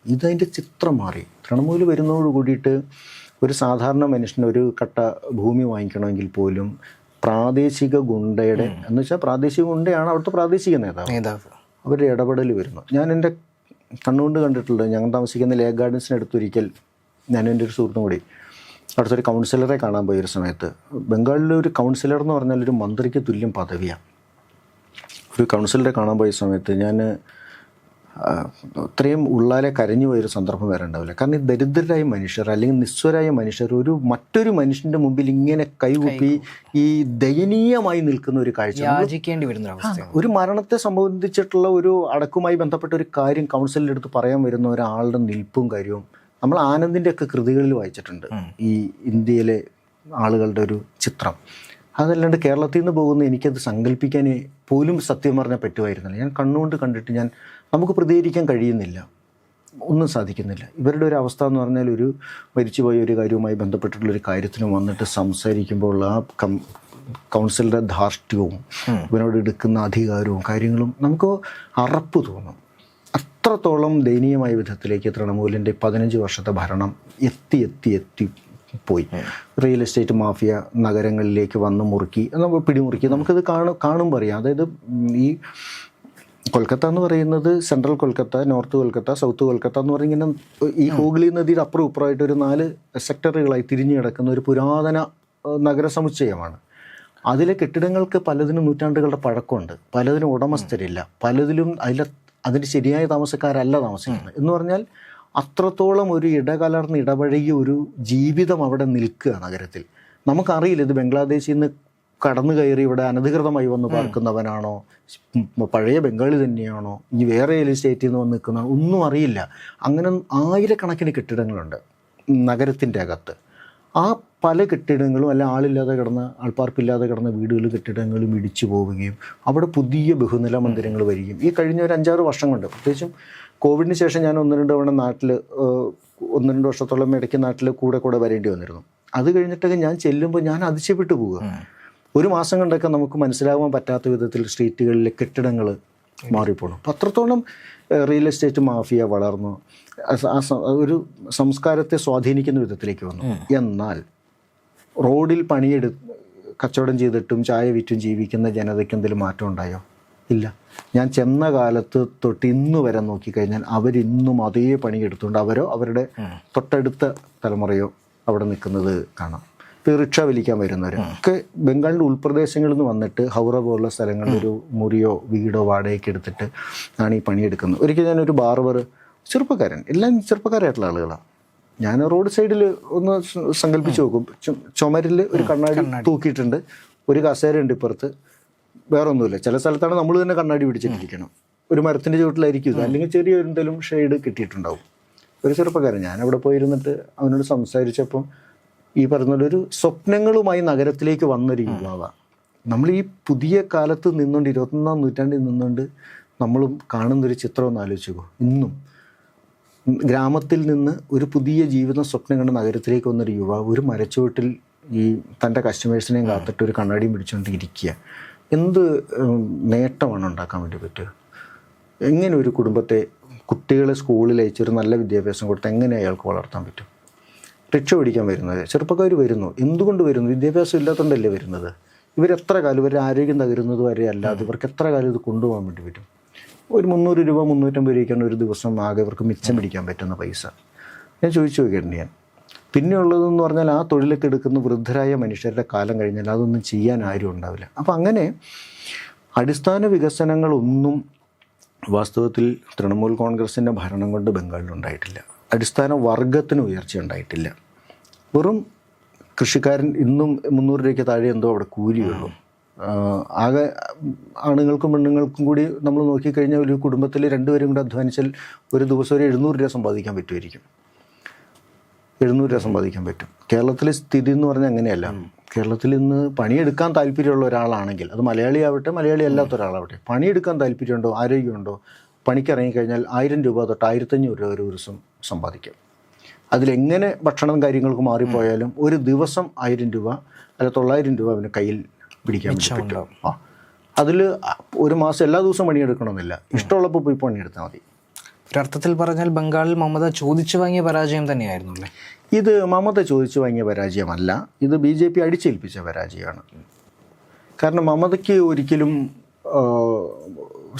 Speaker 1: ഇതതിൻ്റെ ചിത്രം മാറി. തൃണമൂൽ വരുന്നതോട് കൂടിയിട്ട് ഒരു സാധാരണ മനുഷ്യന് ഒരു കട്ട ഭൂമി വാങ്ങിക്കണമെങ്കിൽ പോലും പ്രാദേശിക ഗുണ്ടയുടെ എന്ന് വെച്ചാൽ പ്രാദേശിക ഗുണ്ടയാണ് അവിടുത്തെ പ്രാദേശിക നേതാവ്, അവരുടെ ഇടപെടൽ വരുന്നു. ഞാൻ എൻ്റെ കണ്ണുകൊണ്ട് കണ്ടിട്ടുള്ളത്. ഞങ്ങൾ താമസിക്കുന്ന ലേക്ക് ഗാർഡൻസിനടുത്തൊരിക്കൽ ഞാനും എൻ്റെ ഒരു സുഹൃത്തും കൂടി അടുത്തൊരു കൗൺസിലറെ കാണാൻ പോയൊരു സമയത്ത്, ബംഗാളിലെ ഒരു കൗൺസിലർ എന്ന് പറഞ്ഞാൽ ഒരു മന്ത്രിക്ക് തുല്യം പദവിയാണ്. ഒരു കൗൺസിലറെ കാണാൻ പോയ സമയത്ത് ഞാൻ അത്രയും ഉള്ളാലെ കരഞ്ഞു പോയൊരു സന്ദർഭം വേറെ ഉണ്ടാവില്ല. കാരണം ഈ ദരിദ്രരായ മനുഷ്യർ അല്ലെങ്കിൽ നിസ്വരായ മനുഷ്യർ മറ്റൊരു മനുഷ്യൻ്റെ മുമ്പിൽ ഇങ്ങനെ കൈകുപ്പി ഈ ദയനീയമായി നിൽക്കുന്ന ഒരു കാഴ്ച,
Speaker 2: യാചിക്കേണ്ടി വരുന്ന അവസ്ഥ.
Speaker 1: ഒരു മരണത്തെ സംബന്ധിച്ചിട്ടുള്ള ഒരു അടക്കവുമായി ബന്ധപ്പെട്ട ഒരു കാര്യം കൗൺസിലിൻ്റെ അടുത്ത് പറയാൻ വരുന്ന ഒരാളുടെ നിൽപ്പും കാര്യവും നമ്മൾ ആനന്ദിൻ്റെ ഒക്കെ കൃതികളിൽ വായിച്ചിട്ടുണ്ട്. ഈ ഇന്ത്യയിലെ ആളുകളുടെ ഒരു ചിത്രം. അതല്ലാണ്ട് കേരളത്തിൽ നിന്ന് പോകുന്ന എനിക്കത് സങ്കല്പിക്കാൻ പോലും സത്യം പറഞ്ഞാൽ പറ്റുമായിരുന്നില്ല. ഞാൻ കണ്ണുകൊണ്ട് കണ്ടിട്ട് നമുക്ക് പ്രതികരിക്കാൻ കഴിയുന്നില്ല. ഒന്നും സാധിക്കുന്നില്ല. ഇവരുടെ ഒരു അവസ്ഥ എന്ന് പറഞ്ഞാൽ ഒരു മരിച്ചുപോയ ഒരു കാര്യവുമായി ബന്ധപ്പെട്ടിട്ടുള്ളൊരു കാര്യത്തിന് വന്നിട്ട് സംസാരിക്കുമ്പോൾ ആ കൗൺസിലറുടെ ധാർഷ്ട്യവും ഇവനോട് എടുക്കുന്ന അധികാരവും കാര്യങ്ങളും നമുക്ക് അറപ്പ് തോന്നും. അത്രത്തോളം ദയനീയമായ വിധത്തിലേക്ക് തൃണമൂലിൻ്റെ 15 വർഷത്തെ ഭരണം എത്തി പോയി. റിയൽ എസ്റ്റേറ്റ് മാഫിയ നഗരങ്ങളിലേക്ക് വന്ന് പിടിമുറുക്കി. നമുക്കത് കാണുമ്പോൾ അറിയാം. അതായത് ഈ കൊൽക്കത്ത എന്ന് പറയുന്നത് central Kolkata, north Kolkata, south Kolkata എന്ന് പറഞ്ഞിങ്ങനെ ഈ ഹൂഗ്ലി നദിയുടെ അപ്പുറം ഇപ്പുറമായിട്ട് ഒരു 4 സെക്ടറുകളായി തിരിഞ്ഞു കിടക്കുന്ന ഒരു പുരാതന നഗര സമുച്ചയമാണ്. അതിലെ കെട്ടിടങ്ങൾക്ക് പലതിനും നൂറ്റാണ്ടുകളുടെ പഴക്കമുണ്ട്, പലതിനും ഉടമസ്ഥരില്ല, പലതിലും അതിൻ്റെ ശരിയായ താമസക്കാരല്ല താമസിക്കുന്നത്. എന്ന് പറഞ്ഞാൽ അത്രത്തോളം ഒരു ഇടകലർന്ന് ഇടപഴകിയ ഒരു ജീവിതം അവിടെ നിൽക്കുക നഗരത്തിൽ. നമുക്കറിയില്ല ഇത് ബംഗ്ലാദേശിൽ നിന്ന് കടന്നു കയറി ഇവിടെ അനധികൃതമായി വന്ന് പാർക്കുന്നവനാണോ, പഴയ ബംഗാളി തന്നെയാണോ, ഇനി വേറെ ഏത് സ്റ്റേറ്റിൽ നിന്ന് വന്ന് നിൽക്കുന്നതാണോ, ഒന്നും അറിയില്ല. അങ്ങനെ ആയിരക്കണക്കിന് കെട്ടിടങ്ങളുണ്ട് നഗരത്തിൻ്റെ അകത്ത്. ആ പല കെട്ടിടങ്ങളും അല്ല ആൾപ്പാർപ്പില്ലാതെ കിടന്ന വീടുകളും കെട്ടിടങ്ങളും ഇടിച്ചു പോവുകയും അവിടെ പുതിയ ബഹുനില മന്ദിരങ്ങൾ വരികയും ഈ കഴിഞ്ഞ ഒരു 5-6 വർഷം കൊണ്ട്, പ്രത്യേകിച്ചും കോവിഡിന് ശേഷം ഞാൻ 1-2 തവണ നാട്ടിൽ 1-2 വർഷത്തോളം ഇടയ്ക്ക് നാട്ടിൽ കൂടെ വരേണ്ടി വന്നിരുന്നു. അത് കഴിഞ്ഞിട്ടൊക്കെ ഞാൻ ചെല്ലുമ്പോൾ ഞാൻ അതിശയപ്പെട്ടു പോവുക. ഒരു മാസം കൊണ്ടൊക്കെ നമുക്ക് മനസ്സിലാവാൻ പറ്റാത്ത വിധത്തിൽ സ്ട്രീറ്റുകളിലെ കെട്ടിടങ്ങൾ മാറിപ്പോണം. അപ്പം അത്രത്തോളം റിയൽ എസ്റ്റേറ്റ് മാഫിയ വളർന്നു, ഒരു സംസ്കാരത്തെ സ്വാധീനിക്കുന്ന വിധത്തിലേക്ക് വന്നു. എന്നാൽ റോഡിൽ കച്ചവടം ചെയ്തിട്ടും ചായ വിറ്റും ജീവിക്കുന്ന ജനതയ്ക്ക് എന്തെങ്കിലും മാറ്റം ഉണ്ടായോ? ഇല്ല. ഞാൻ ചെന്ന കാലത്ത് തൊട്ട് ഇന്ന് വരെ നോക്കിക്കഴിഞ്ഞാൽ അവരിന്നും അതേ പണിയെടുത്തുകൊണ്ട് അവരുടെ തൊട്ടടുത്ത തലമുറയോ അവിടെ നിൽക്കുന്നത് കാണാം. ഇപ്പോൾ റിക്ഷ വലിക്കാൻ വരുന്നവർ ഒക്കെ ബംഗാളിൻ്റെ ഉൾപ്രദേശങ്ങളിൽ നിന്ന് വന്നിട്ട് ഹൗറ പോലുള്ള സ്ഥലങ്ങളിൽ ഒരു മുറിയോ വീടോ വാടകയ്ക്ക് എടുത്തിട്ട് ആണ് ഈ പണിയെടുക്കുന്നത്. ഒരിക്കൽ ഞാനൊരു ബാർബർ, ചെറുപ്പക്കാരൻ, എല്ലാം ചെറുപ്പക്കാരായിട്ടുള്ള ആളുകളാണ്. ഞാൻ റോഡ് സൈഡിൽ ഒന്ന് സങ്കല്പിച്ച് നോക്കും, ചുമരിൽ ഒരു കണ്ണാടി തൂക്കിയിട്ടുണ്ട്, ഒരു കസേര ഉണ്ട് ഇപ്പുറത്ത്, വേറെ ഒന്നുമില്ല. ചില സ്ഥലത്താണ് നമ്മൾ തന്നെ കണ്ണാടി പിടിച്ചിട്ടിരിക്കണം, ഒരു മരത്തിൻ്റെ ചുവട്ടിലായിരിക്കും ഇത്, അല്ലെങ്കിൽ ചെറിയ എന്തെങ്കിലും ഷെയ്ഡ് കിട്ടിയിട്ടുണ്ടാവും. ഒരു ചെറുപ്പക്കാരൻ, ഞാൻ അവിടെ പോയിരുന്നിട്ട് അവനോട് സംസാരിച്ചപ്പം ഈ പറഞ്ഞൊരു സ്വപ്നങ്ങളുമായി നഗരത്തിലേക്ക് വന്നൊരു യുവാവാണ്. നമ്മൾ ഈ പുതിയ കാലത്ത് നിന്നുകൊണ്ട് 21-ാം നൂറ്റാണ്ടിൽ നിന്നുകൊണ്ട് നമ്മളും കാണുന്നൊരു ചിത്രം ഒന്ന് ആലോചിച്ചോ. ഇന്നും ഗ്രാമത്തിൽ നിന്ന് ഒരു പുതിയ ജീവിത സ്വപ്നം കണ്ട് നഗരത്തിലേക്ക് വന്നൊരു യുവാവ് ഒരു മരച്ചുവട്ടിൽ ഈ തൻ്റെ കസ്റ്റമേഴ്സിനെയും കാത്തിട്ട് ഒരു കണ്ണാടിയും പിടിച്ചുകൊണ്ട് ഇരിക്കുക. എന്ത് നേട്ടമാണ് ഉണ്ടാക്കാൻ വേണ്ടി പറ്റുക? എങ്ങനെ ഒരു കുടുംബത്തെ, കുട്ടികളെ സ്കൂളിൽ അയച്ചൊരു നല്ല വിദ്യാഭ്യാസം കൊടുത്ത് എങ്ങനെ അയാൾക്ക് വളർത്താൻ പറ്റും? റിക്ഷ പിടിക്കാൻ വരുന്നത് ചെറുപ്പക്കാർ വരുന്നു. എന്തുകൊണ്ട് വരുന്നു? വിദ്യാഭ്യാസം ഇല്ലാത്തതുകൊണ്ടല്ലേ വരുന്നത്. ഇവരെത്ര കാലം, ഇവരുടെ ആരോഗ്യം തകരുന്നത് വരെ അല്ലാതെ ഇവർക്ക് എത്ര കാലം ഇത് കൊണ്ടുപോകാൻ വേണ്ടി പറ്റും? ഒരു 300 രൂപ 350 രൂപയ്ക്കാണ് ഒരു ദിവസം ആകെ ഇവർക്ക് മിച്ചം പിടിക്കാൻ പറ്റുന്ന പൈസ. ഞാൻ ചോദിച്ചു നോക്കിയിട്ടുണ്ട്. ഞാൻ പിന്നെയുള്ളതെന്ന് പറഞ്ഞാൽ ആ തൊഴിലൊക്കെ എടുക്കുന്ന വൃദ്ധരായ മനുഷ്യരുടെ കാലം കഴിഞ്ഞാൽ അതൊന്നും ചെയ്യാൻ ആരും ഉണ്ടാവില്ല. അപ്പം അങ്ങനെ അടിസ്ഥാന വികസനങ്ങളൊന്നും വാസ്തവത്തിൽ തൃണമൂൽ കോൺഗ്രസിൻ്റെ ഭരണം കൊണ്ട് ബംഗാളിലുണ്ടായിട്ടില്ല. അടിസ്ഥാന വർഗത്തിന് ഉയർച്ച ഉണ്ടായിട്ടില്ല. വെറും കൃഷിക്കാരൻ ഇന്നും 300 രൂപയ്ക്ക് താഴെ എന്തോ അവിടെ കൂലിയുള്ളൂ. ആകെ ആണുങ്ങൾക്കും പെണ്ണുങ്ങൾക്കും കൂടി നമ്മൾ നോക്കിക്കഴിഞ്ഞാൽ ഒരു കുടുംബത്തിൽ 2 പേരും കൂടി അധ്വാനിച്ചാൽ ഒരു ദിവസം ഒരു 700 രൂപ സമ്പാദിക്കാൻ പറ്റുമായിരിക്കും. 700 രൂപ സമ്പാദിക്കാൻ പറ്റും. കേരളത്തിലെ സ്ഥിതി എന്ന് പറഞ്ഞാൽ അങ്ങനെയല്ല. കേരളത്തിൽ ഇന്ന് പണിയെടുക്കാൻ താല്പര്യമുള്ള ഒരാളാണെങ്കിൽ, അത് മലയാളി ആവട്ടെ മലയാളി അല്ലാത്ത ഒരാളാവട്ടെ, പണിയെടുക്കാൻ താല്പര്യമുണ്ടോ, ആരോഗ്യമുണ്ടോ, പണിക്കിറങ്ങിക്കഴിഞ്ഞാൽ 1000 രൂപ തൊട്ട് 1500 രൂപ ഒരു ദിവസം സമ്പാദിക്കാം. അതിലെങ്ങനെ ഭക്ഷണം കാര്യങ്ങൾക്ക് മാറിപ്പോയാലും ഒരു ദിവസം 1000 രൂപ അല്ല 900 രൂപ അവൻ്റെ കയ്യിൽ പിടിക്കാൻ പറ്റും. അതിൽ ഒരു മാസം എല്ലാ ദിവസവും പണിയെടുക്കണമെന്നില്ല, ഇഷ്ടമുള്ളപ്പോൾ പോയി പണിയെടുത്താൽ മതി.
Speaker 2: ഒരർത്ഥത്തിൽ പറഞ്ഞാൽ ബംഗാളിൽ മമത ചോദിച്ചു വാങ്ങിയ പരാജയം തന്നെയായിരുന്നു അല്ലേ?
Speaker 1: ഇത് മമത ചോദിച്ചു വാങ്ങിയ പരാജയമല്ല, ഇത് BJP അടിച്ചേൽപ്പിച്ച പരാജയമാണ്. കാരണം മമതയ്ക്ക് ഒരിക്കലും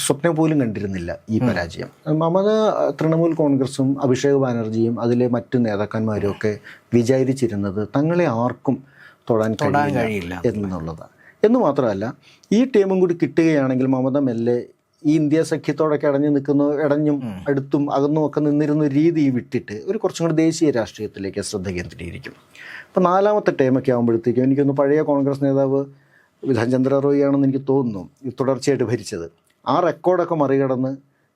Speaker 1: സ്വപ്നം പോലും കണ്ടിരുന്നില്ല ഈ പരാജയം. മമത തൃണമൂൽ കോൺഗ്രസും അഭിഷേക് ബാനർജിയും അതിലെ മറ്റു നേതാക്കന്മാരും ഒക്കെ വിചാരിച്ചിരുന്നത് തങ്ങളെ ആർക്കും തൊടാൻ കഴിയില്ല എന്നുള്ളതാണ്. എന്ന് മാത്രമല്ല, ഈ ടീമും കൂടി കിട്ടുകയാണെങ്കിൽ മമത മെല്ലെ ഈ ഇന്ത്യ സഖ്യത്തോടൊക്കെ ഇടഞ്ഞും അടുത്തും അകന്നും ഒക്കെ നിന്നിരുന്ന രീതി വിട്ടിട്ട് ഒരു കുറച്ചും കൂടി ദേശീയ രാഷ്ട്രീയത്തിലേക്ക് ശ്രദ്ധ കേന്ദ്രീകരിക്കും. അപ്പോൾ 4ാമത്തെ ടൈമൊക്കെ ആകുമ്പോഴത്തേക്കും എനിക്കൊന്ന് പഴയ കോൺഗ്രസ് നേതാവ് വിധാൻ ചന്ദ്ര റോയ് ആണെന്ന് എനിക്ക് തോന്നുന്നു തുടർച്ചയായിട്ട് ഭരിച്ചത്. ആ റെക്കോർഡൊക്കെ മറികടന്ന്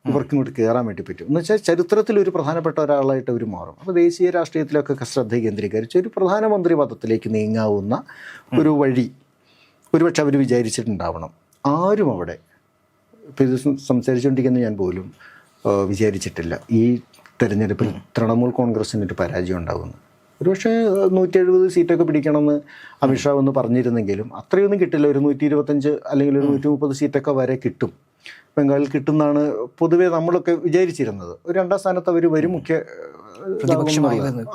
Speaker 1: ഇവർക്കും കൂടി കയറാൻ വേണ്ടി പറ്റും. എന്ന് വെച്ചാൽ ചരിത്രത്തിൽ ഒരു പ്രധാനപ്പെട്ട ഒരാളായിട്ട് അവർ മാറും. അപ്പോൾ ദേശീയ രാഷ്ട്രീയത്തിലൊക്കെ ശ്രദ്ധ കേന്ദ്രീകരിച്ച് ഒരു പ്രധാനമന്ത്രി പദത്തിലേക്ക് നീങ്ങാവുന്ന ഒരു വഴി ഒരുപക്ഷെ അവർ വിചാരിച്ചിട്ടുണ്ടാവണം. ആരും അവിടെ ഇപ്പോൾ ഇത് സംസാരിച്ചുകൊണ്ടിരിക്കുന്നത് ഞാൻ പോലും വിചാരിച്ചിട്ടില്ല. ഈ തെരഞ്ഞെടുപ്പിൽ തൃണമൂൽ കോൺഗ്രസിനൊരു പരാജയം ഉണ്ടാകുന്നു. ഒരുപക്ഷെ 170 സീറ്റൊക്കെ പിടിക്കണമെന്ന് അമിത്ഷാ ഒന്ന് പറഞ്ഞിരുന്നെങ്കിലും അത്രയൊന്നും കിട്ടില്ല. ഒരു 125 അല്ലെങ്കിൽ ഒരു 130 സീറ്റൊക്കെ വരെ കിട്ടും, ബംഗാളിൽ കിട്ടുമെന്നാണ് പൊതുവെ നമ്മളൊക്കെ വിചാരിച്ചിരുന്നത്. ഒരു 2ാം സ്ഥാനത്ത് അവർ വരും, മുഖ്യ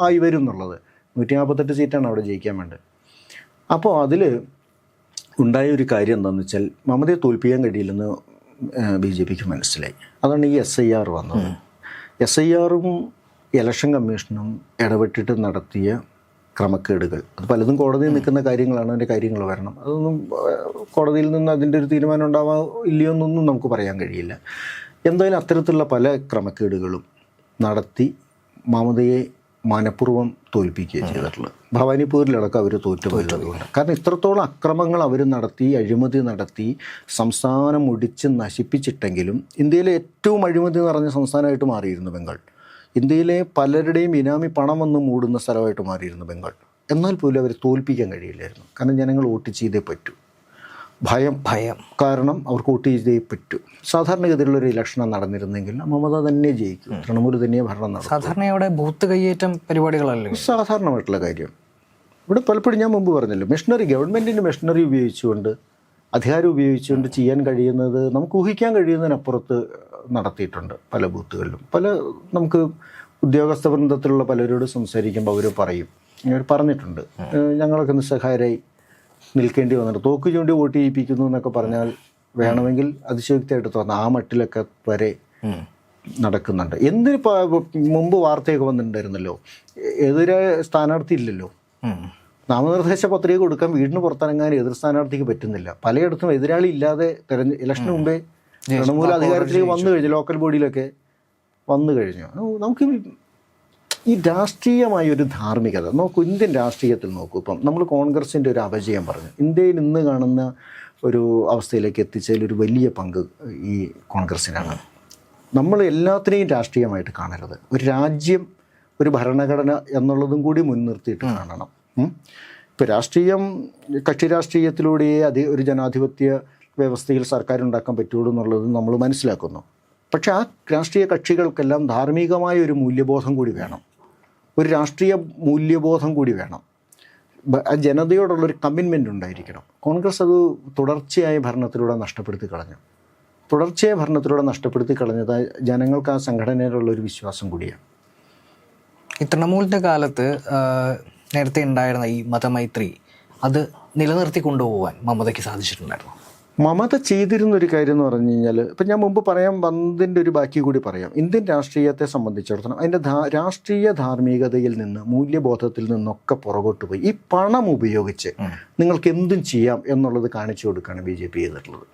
Speaker 1: ആയി വരും എന്നുള്ളത്. 148 സീറ്റാണ് അവിടെ ജയിക്കാൻ വേണ്ടത്. അപ്പോൾ അതിൽ ഉണ്ടായ ഒരു കാര്യം എന്താണെന്ന് വെച്ചാൽ മമതയെ തോൽപ്പിക്കാൻ കഴിയില്ലെന്ന് BJPക്ക് മനസ്സിലായി. അതാണ് ഈ SIR വന്നത്. SIRും ഇലക്ഷൻ കമ്മീഷനും ഇടപെട്ടിട്ട് നടത്തിയ ക്രമക്കേടുകൾ, അത് പലതും കോടതിയിൽ നിൽക്കുന്ന കാര്യങ്ങളാണ്. അതിൻ്റെ കാര്യങ്ങൾ വരണം, അതൊന്നും കോടതിയിൽ നിന്ന് അതിൻ്റെ ഒരു തീരുമാനം ഉണ്ടാവാൻ ഇല്ലയോ എന്നൊന്നും നമുക്ക് പറയാൻ കഴിയില്ല. എന്തായാലും അത്തരത്തിലുള്ള പല ക്രമക്കേടുകളും നടത്തി മമതയെ മനഃപൂർവ്വം തോൽപ്പിക്കുകയും ചെയ്തിട്ടുള്ളത്. ഭവാനിപ്പൂരിലടക്കം അവർ തോറ്റുപോയതുകൊണ്ട്. കാരണം ഇത്രത്തോളം അക്രമങ്ങൾ അവർ നടത്തി, അഴിമതി നടത്തി, സംസ്ഥാനം ഒടിച്ച് നശിപ്പിച്ചിട്ടെങ്കിലും ഇന്ത്യയിലെ ഏറ്റവും അഴിമതി നിറഞ്ഞ സംസ്ഥാനമായിട്ട് മാറിയിരുന്നു ബംഗാൾ. ഇന്ത്യയിലെ പലരുടെയും ഇനാമി പണം വന്ന് മൂടുന്ന സ്ഥലമായിട്ട് മാറിയിരുന്നു ബംഗാൾ. എന്നാൽ പോലും അവർ തോൽപ്പിക്കാൻ കഴിയില്ലായിരുന്നു. കാരണം ജനങ്ങൾ വോട്ട് ചെയ്തേ പറ്റൂ. ഭയം കാരണം അവർക്ക് വോട്ട് ചെയ്തേ പറ്റൂ. സാധാരണഗതിയിലുള്ളൊരു ഇലക്ഷനാണ് നടന്നിരുന്നെങ്കിൽ മമത തന്നെ ജയിക്കും, തൃണമൂൽ തന്നെ ഭരണം നടക്കും.
Speaker 2: സാധാരണ അവിടെ ബൂത്ത് കയ്യേറ്റം പരിപാടികളല്ലേ
Speaker 1: സാധാരണമായിട്ടുള്ള കാര്യം. ഇവിടെ പലപ്പോഴും ഞാൻ മുമ്പ് പറഞ്ഞല്ലോ, ഗവൺമെൻറ്റിൻ്റെ മെഷീനറി ഉപയോഗിച്ചുകൊണ്ട്, അധികാരം ഉപയോഗിച്ചുകൊണ്ട് ചെയ്യാൻ കഴിയുന്നത് നമുക്ക് ഊഹിക്കാൻ കഴിയുന്നതിനപ്പുറത്ത് നടത്തിയിട്ടുണ്ട് പല ബൂത്തുകളിലും. നമുക്ക് ഉദ്യോഗസ്ഥ വൃന്ദത്തിലുള്ള പലരോട് സംസാരിക്കുമ്പോൾ അവർ പറഞ്ഞിട്ടുണ്ട്, ഞങ്ങളൊക്കെ നിസ്സഹായരായി നിൽക്കേണ്ടി വന്നിട്ട് തോക്ക് ചൂണ്ടി വോട്ട് ചെയ്യിപ്പിക്കുന്നു എന്നൊക്കെ പറഞ്ഞാൽ വേണമെങ്കിൽ അതിശയോക്തിയായിട്ട് തോന്നാം. ആ മട്ടിലൊക്കെ വരെ നടക്കുന്നുണ്ട്. എന്തിന് മുമ്പ് വാർത്തയൊക്കെ വന്നിട്ടുണ്ടായിരുന്നല്ലോ, എതിരായ സ്ഥാനാർത്ഥി ഇല്ലല്ലോ, നാമനിർദ്ദേശ പത്രിക കൊടുക്കാൻ വീടിന് പുറത്തിറങ്ങാൻ എതിർ സ്ഥാനാർത്ഥിക്ക് പറ്റുന്നില്ല. പലയിടത്തും എതിരാളി ഇല്ലാതെ ഇലക്ഷന് മുമ്പേ തൃണമൂൽ അധികാരത്തിലേക്ക് വന്നു കഴിഞ്ഞു, ലോക്കൽ ബോഡിയിലൊക്കെ വന്നു കഴിഞ്ഞു. നമുക്ക് ഈ രാഷ്ട്രീയമായൊരു ധാർമ്മികത നോക്കൂ. ഇന്ത്യൻ രാഷ്ട്രീയത്തിൽ നോക്കൂ. ഇപ്പം നമ്മൾ കോൺഗ്രസിൻ്റെ ഒരു അപജയം പറഞ്ഞു, ഇന്ത്യയിൽ ഇന്ന് കാണുന്ന ഒരു അവസ്ഥയിലേക്ക് എത്തിച്ചതിൽ ഒരു വലിയ പങ്ക് ഈ കോൺഗ്രസിനാണ്. നമ്മൾ എല്ലാത്തിനെയും രാഷ്ട്രീയമായിട്ട് കാണരുത്. ഒരു രാജ്യം, ഒരു ഭരണഘടന എന്നുള്ളതും കൂടി മുൻനിർത്തിയിട്ട് കാണണം. ഇപ്പോൾ കക്ഷി രാഷ്ട്രീയത്തിലൂടെയേ ഒരു ജനാധിപത്യ വ്യവസ്ഥയിൽ സർക്കാർ ഉണ്ടാക്കാൻ പറ്റുള്ളൂ എന്നുള്ളത് നമ്മൾ മനസ്സിലാക്കുന്നു. പക്ഷേ ആ രാഷ്ട്രീയ കക്ഷികൾക്കെല്ലാം ധാർമ്മികമായ ഒരു മൂല്യബോധം കൂടി വേണം, ഒരു രാഷ്ട്രീയ മൂല്യബോധം കൂടി വേണം, ജനതയോടുള്ളൊരു കമ്മിറ്റ്മെൻ്റ് ഉണ്ടായിരിക്കണം. കോൺഗ്രസ് അത് തുടർച്ചയായ ഭരണത്തിലൂടെ നഷ്ടപ്പെടുത്തി കളഞ്ഞത് ജനങ്ങൾക്ക് ആ സംഘടനയിലുള്ളൊരു വിശ്വാസം കൂടിയാണ്.
Speaker 2: ഈ തൃണമൂലിൻ്റെ കാലത്ത് നേരത്തെ ഉണ്ടായിരുന്ന ഈ മതമൈത്രി അത് നിലനിർത്തി കൊണ്ടുപോകാൻ മമതയ്ക്ക് സാധിച്ചിട്ടുണ്ടായിരുന്നു.
Speaker 1: മമത ചെയ്തിരുന്നൊരു കാര്യം എന്ന് പറഞ്ഞു കഴിഞ്ഞാൽ, ഇപ്പം ഞാൻ മുമ്പ് പറയാൻ വന്നതിൻ്റെ ഒരു ബാക്കി കൂടി പറയാം. ഇന്ത്യൻ രാഷ്ട്രീയത്തെ സംബന്ധിച്ചിടത്തോളം അതിൻ്റെ രാഷ്ട്രീയ ധാർമ്മികതയിൽ നിന്ന്, മൂല്യബോധത്തിൽ നിന്നൊക്കെ പുറകോട്ട് പോയി ഈ പണം ഉപയോഗിച്ച് നിങ്ങൾക്ക് എന്തും ചെയ്യാം എന്നുള്ളത് കാണിച്ചു കൊടുക്കുകയാണ് BJP ചെയ്തിട്ടുള്ളത്.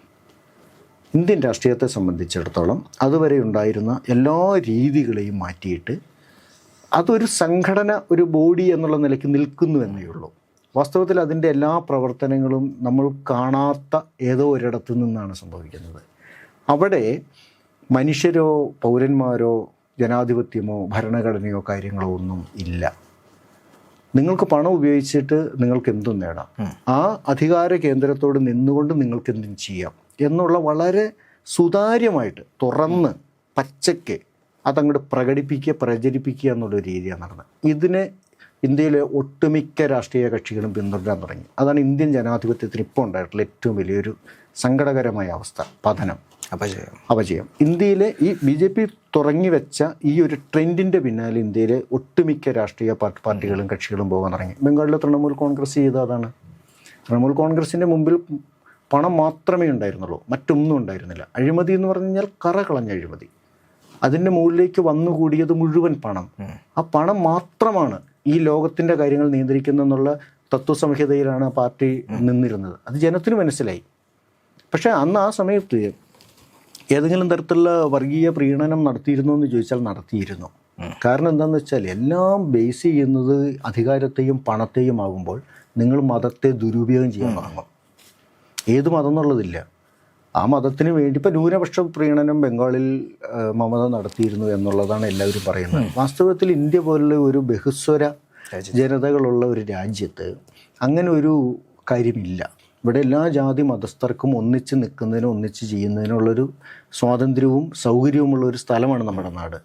Speaker 1: ഇന്ത്യൻ രാഷ്ട്രീയത്തെ സംബന്ധിച്ചിടത്തോളം അതുവരെ ഉണ്ടായിരുന്ന എല്ലാ രീതികളെയും മാറ്റിയിട്ട് അതൊരു സംഘടന, ഒരു ബോഡി എന്നുള്ള നിലയ്ക്ക് നിൽക്കുന്നു എന്നേ ഉള്ളൂ. വാസ്തവത്തിൽ അതിൻ്റെ എല്ലാ പ്രവർത്തനങ്ങളും നമ്മൾ കാണാത്ത ഏതോ ഒരിടത്തു നിന്നാണ് സംഭവിക്കുന്നത്. അവിടെ മനുഷ്യരോ പൗരന്മാരോ ജനാധിപത്യമോ ഭരണഘടനയോ കാര്യങ്ങളോ ഒന്നും ഇല്ല. നിങ്ങൾക്ക് പണം ഉപയോഗിച്ചിട്ട് നിങ്ങൾക്ക് എന്തും നേടാം, ആ അധികാര കേന്ദ്രത്തോട് നിന്നുകൊണ്ട് നിങ്ങൾക്ക് എന്തും ചെയ്യാം എന്നുള്ള വളരെ സുതാര്യമായിട്ട് തുറന്ന് പച്ചയ്ക്ക് അതങ്ങോട്ട് പ്രചരിപ്പിക്കുക എന്നുള്ള രീതിയാണ് നടന്നത്. ഇതിനെ ഇന്ത്യയിലെ ഒട്ടുമിക്ക രാഷ്ട്രീയ കക്ഷികളും പിന്തുടരാൻ തുടങ്ങി. അതാണ് ഇന്ത്യൻ ജനാധിപത്യത്തിന് ഇപ്പോൾ ഉണ്ടായിട്ടുള്ള ഏറ്റവും വലിയൊരു സങ്കടകരമായ അവസ്ഥ, പതനം, അപജയം. ഇന്ത്യയിലെ ഈ BJP തുടങ്ങി വെച്ച ഈ ഒരു ട്രെൻഡിൻ്റെ പിന്നാലെ ഇന്ത്യയിലെ ഒട്ടുമിക്ക രാഷ്ട്രീയ പാർട്ടികളും കക്ഷികളും പോകാൻ തുടങ്ങി. ബംഗാളിലെ തൃണമൂൽ കോൺഗ്രസ് ചെയ്ത അതാണ്. തൃണമൂൽ കോൺഗ്രസിൻ്റെ മുമ്പിൽ പണം മാത്രമേ ഉണ്ടായിരുന്നുള്ളൂ, മറ്റൊന്നും ഉണ്ടായിരുന്നില്ല. അഴിമതി എന്ന് പറഞ്ഞു കഴിഞ്ഞാൽ കറ കളഞ്ഞ അഴിമതി. അതിൻ്റെ മുകളിലേക്ക് വന്നുകൂടിയത് മുഴുവൻ പണം. ആ പണം മാത്രമാണ് ഈ ലോകത്തിൻ്റെ കാര്യങ്ങൾ നിയന്ത്രിക്കുന്നെന്നുള്ള തത്വസംഹിതയിലാണ് ആ പാർട്ടി നിന്നിരുന്നത്. അത് ജനത്തിന് മനസ്സിലായി. പക്ഷേ അന്ന് ആ സമയത്ത് ഏതെങ്കിലും തരത്തിലുള്ള വർഗീയ പ്രീണനം നടത്തിയിരുന്നു എന്ന് ചോദിച്ചാൽ നടത്തിയിരുന്നു. കാരണം എന്താണെന്ന് വെച്ചാൽ എല്ലാം ബേസ് ചെയ്യുന്നത് അധികാരത്തെയും പണത്തെയും ആകുമ്പോൾ നിങ്ങൾ മതത്തെ ദുരുപയോഗം ചെയ്യാൻ തുടങ്ങും. ഏത് മതം എന്നുള്ളതില്ല. ആ മതത്തിന് വേണ്ടി ഇപ്പോൾ ന്യൂനപക്ഷ പ്രീണനം ബംഗാളിൽ മമത നടത്തിയിരുന്നു എന്നുള്ളതാണ് എല്ലാവരും പറയുന്നത്. വാസ്തവത്തിൽ ഇന്ത്യ പോലുള്ള ഒരു ബഹുസ്വര ജനതകളുള്ള ഒരു രാജ്യത്ത് അങ്ങനെ ഒരു കാര്യമില്ല. ഇവിടെ എല്ലാ ജാതി മതസ്ഥർക്കും ഒന്നിച്ച് നിൽക്കുന്നതിനും ഒന്നിച്ച് ചെയ്യുന്നതിനുള്ളൊരു സ്വാതന്ത്ര്യവും സൗകര്യവുമുള്ള ഒരു സ്ഥലമാണ് നമ്മുടെ നാട്.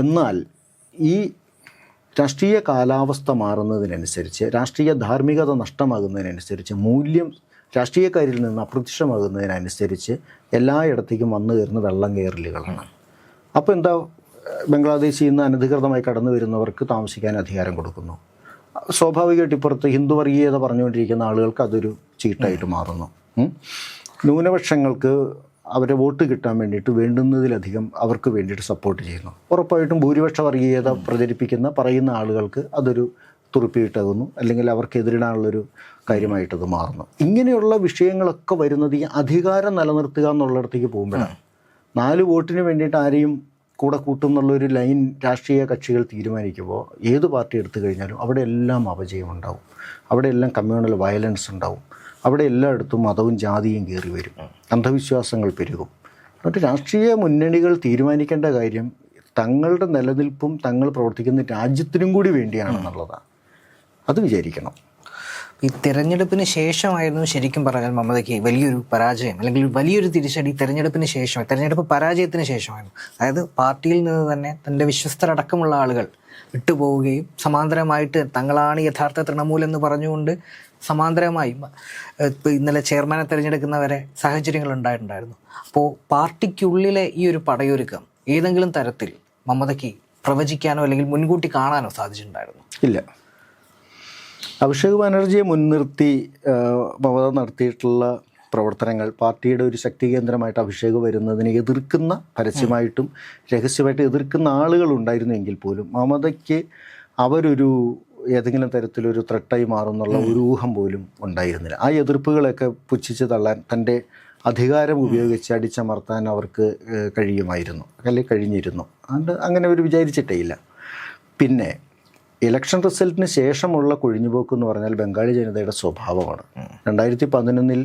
Speaker 1: എന്നാൽ ഈ രാഷ്ട്രീയ കാലാവസ്ഥ മാറുന്നതിനനുസരിച്ച്, രാഷ്ട്രീയ ധാർമ്മികത നഷ്ടമാകുന്നതിനനുസരിച്ച്, മൂല്യം രാഷ്ട്രീയക്കാരിൽ നിന്ന് അപ്രത്യക്ഷമാകുന്നതിനനുസരിച്ച് എല്ലായിടത്തേക്കും വന്നു കയറുന്ന വെള്ളം കയറലുകളാണ്. അപ്പോൾ എന്താ, ബംഗ്ലാദേശിൽ നിന്ന് അനധികൃതമായി കടന്നു വരുന്നവർക്ക് താമസിക്കാൻ അധികാരം കൊടുക്കുന്നു. സ്വാഭാവികമായിട്ട് ഇപ്പുറത്ത് ഹിന്ദു വർഗീയത പറഞ്ഞുകൊണ്ടിരിക്കുന്ന ആളുകൾക്ക് അതൊരു ചീട്ടായിട്ട് മാറുന്നു. ന്യൂനപക്ഷങ്ങൾക്ക് അവരെ വോട്ട് കിട്ടാൻ വേണ്ടിയിട്ട് വേണ്ടുന്നതിലധികം അവർക്ക് വേണ്ടിയിട്ട് സപ്പോർട്ട് ചെയ്യുന്നു. ഉറപ്പായിട്ടും ഭൂരിപക്ഷ വർഗീയത പറയുന്ന ആളുകൾക്ക് അതൊരു തുറുപ്പിയിട്ടാകുന്നു, അല്ലെങ്കിൽ അവർക്കെതിരിടാനുള്ളൊരു കാര്യമായിട്ടത് മാറുന്നു. ഇങ്ങനെയുള്ള വിഷയങ്ങളൊക്കെ വരുന്നത് ഈ അധികാരം നിലനിർത്തുക എന്നുള്ളിടത്തേക്ക് പോകുമ്പോഴാണ്. 4 വോട്ടിന് വേണ്ടിയിട്ട് ആരെയും കൂടെ കൂട്ടും എന്നുള്ളൊരു ലൈൻ രാഷ്ട്രീയ കക്ഷികൾ തീരുമാനിക്കുമ്പോൾ ഏത് പാർട്ടി എടുത്തു കഴിഞ്ഞാലും അവിടെ എല്ലാം അപജയം ഉണ്ടാവും, അവിടെ എല്ലാം കമ്മ്യൂണൽ വയലൻസ് ഉണ്ടാവും, അവിടെ എല്ലായിടത്തും മതവും ജാതിയും കയറി വരും, അന്ധവിശ്വാസങ്ങൾ പെരുകും. എന്നിട്ട് രാഷ്ട്രീയ മുന്നണികൾ തീരുമാനിക്കേണ്ട കാര്യം തങ്ങളുടെ നിലനിൽപ്പും തങ്ങൾ പ്രവർത്തിക്കുന്ന രാജ്യത്തിനും കൂടി വേണ്ടിയാണെന്നുള്ളതാണ്. അത് വിചാരിക്കണം.
Speaker 2: ഈ തെരഞ്ഞെടുപ്പിന് ശേഷമായിരുന്നു ശരിക്കും പറഞ്ഞാൽ മമതയ്ക്ക് വലിയൊരു പരാജയം, അല്ലെങ്കിൽ വലിയൊരു തിരിച്ചടി തെരഞ്ഞെടുപ്പിന് ശേഷം, തെരഞ്ഞെടുപ്പ് പരാജയത്തിന് ശേഷമായിരുന്നു. അതായത് പാർട്ടിയിൽ നിന്ന് തന്നെ തൻ്റെ വിശ്വസ്തരടക്കമുള്ള ആളുകൾ വിട്ടുപോവുകയും സമാന്തരമായിട്ട് തങ്ങളാണ് യഥാർത്ഥ തൃണമൂൽ എന്ന് പറഞ്ഞുകൊണ്ട് സമാന്തരമായി ഇപ്പോൾ ഇന്നലെ ചെയർമാനെ തിരഞ്ഞെടുക്കുന്നവരെ സാഹചര്യങ്ങൾ ഉണ്ടായിട്ടുണ്ടായിരുന്നു. അപ്പോൾ പാർട്ടിക്കുള്ളിലെ ഈ ഒരു പടയൊരുക്കം ഏതെങ്കിലും തരത്തിൽ മമതയ്ക്ക് പ്രവചിക്കാനോ അല്ലെങ്കിൽ മുൻകൂട്ടി കാണാനോ സാധിച്ചിട്ടുണ്ടായിരുന്നു?
Speaker 1: ഇല്ല. അഭിഷേക് ബാനർജിയെ മുൻനിർത്തി മമത നടത്തിയിട്ടുള്ള പ്രവർത്തനങ്ങൾ പാർട്ടിയുടെ ഒരു ശക്തി കേന്ദ്രമായിട്ട് അഭിഷേക് വരുന്നതിനെ എതിർക്കുന്ന, പരസ്യമായിട്ടും രഹസ്യമായിട്ട് എതിർക്കുന്ന ആളുകൾ ഉണ്ടായിരുന്നെങ്കിൽ പോലും മമതയ്ക്ക് അവരൊരു ഏതെങ്കിലും തരത്തിലൊരു ത്രെട്ടായി മാറുന്നുള്ള ഒരു ഊഹം പോലും ഉണ്ടായിരുന്നില്ല. ആ എതിർപ്പുകളൊക്കെ പുച്ഛിച്ച് തള്ളാൻ, തൻ്റെ അധികാരം ഉപയോഗിച്ച് അടിച്ചമർത്താൻ അവർക്ക് കഴിയുമായിരുന്നു, അല്ലെങ്കിൽ കഴിഞ്ഞിരുന്നു. അതുകൊണ്ട് അങ്ങനെ അവർ വിചാരിച്ചിട്ടേ ഇല്ല. പിന്നെ ഇലക്ഷൻ റിസൾട്ടിന് ശേഷമുള്ള കൊഴിഞ്ഞുപോക്ക് എന്ന് പറഞ്ഞാൽ ബംഗാളി ജനതയുടെ സ്വഭാവമാണ്. 2011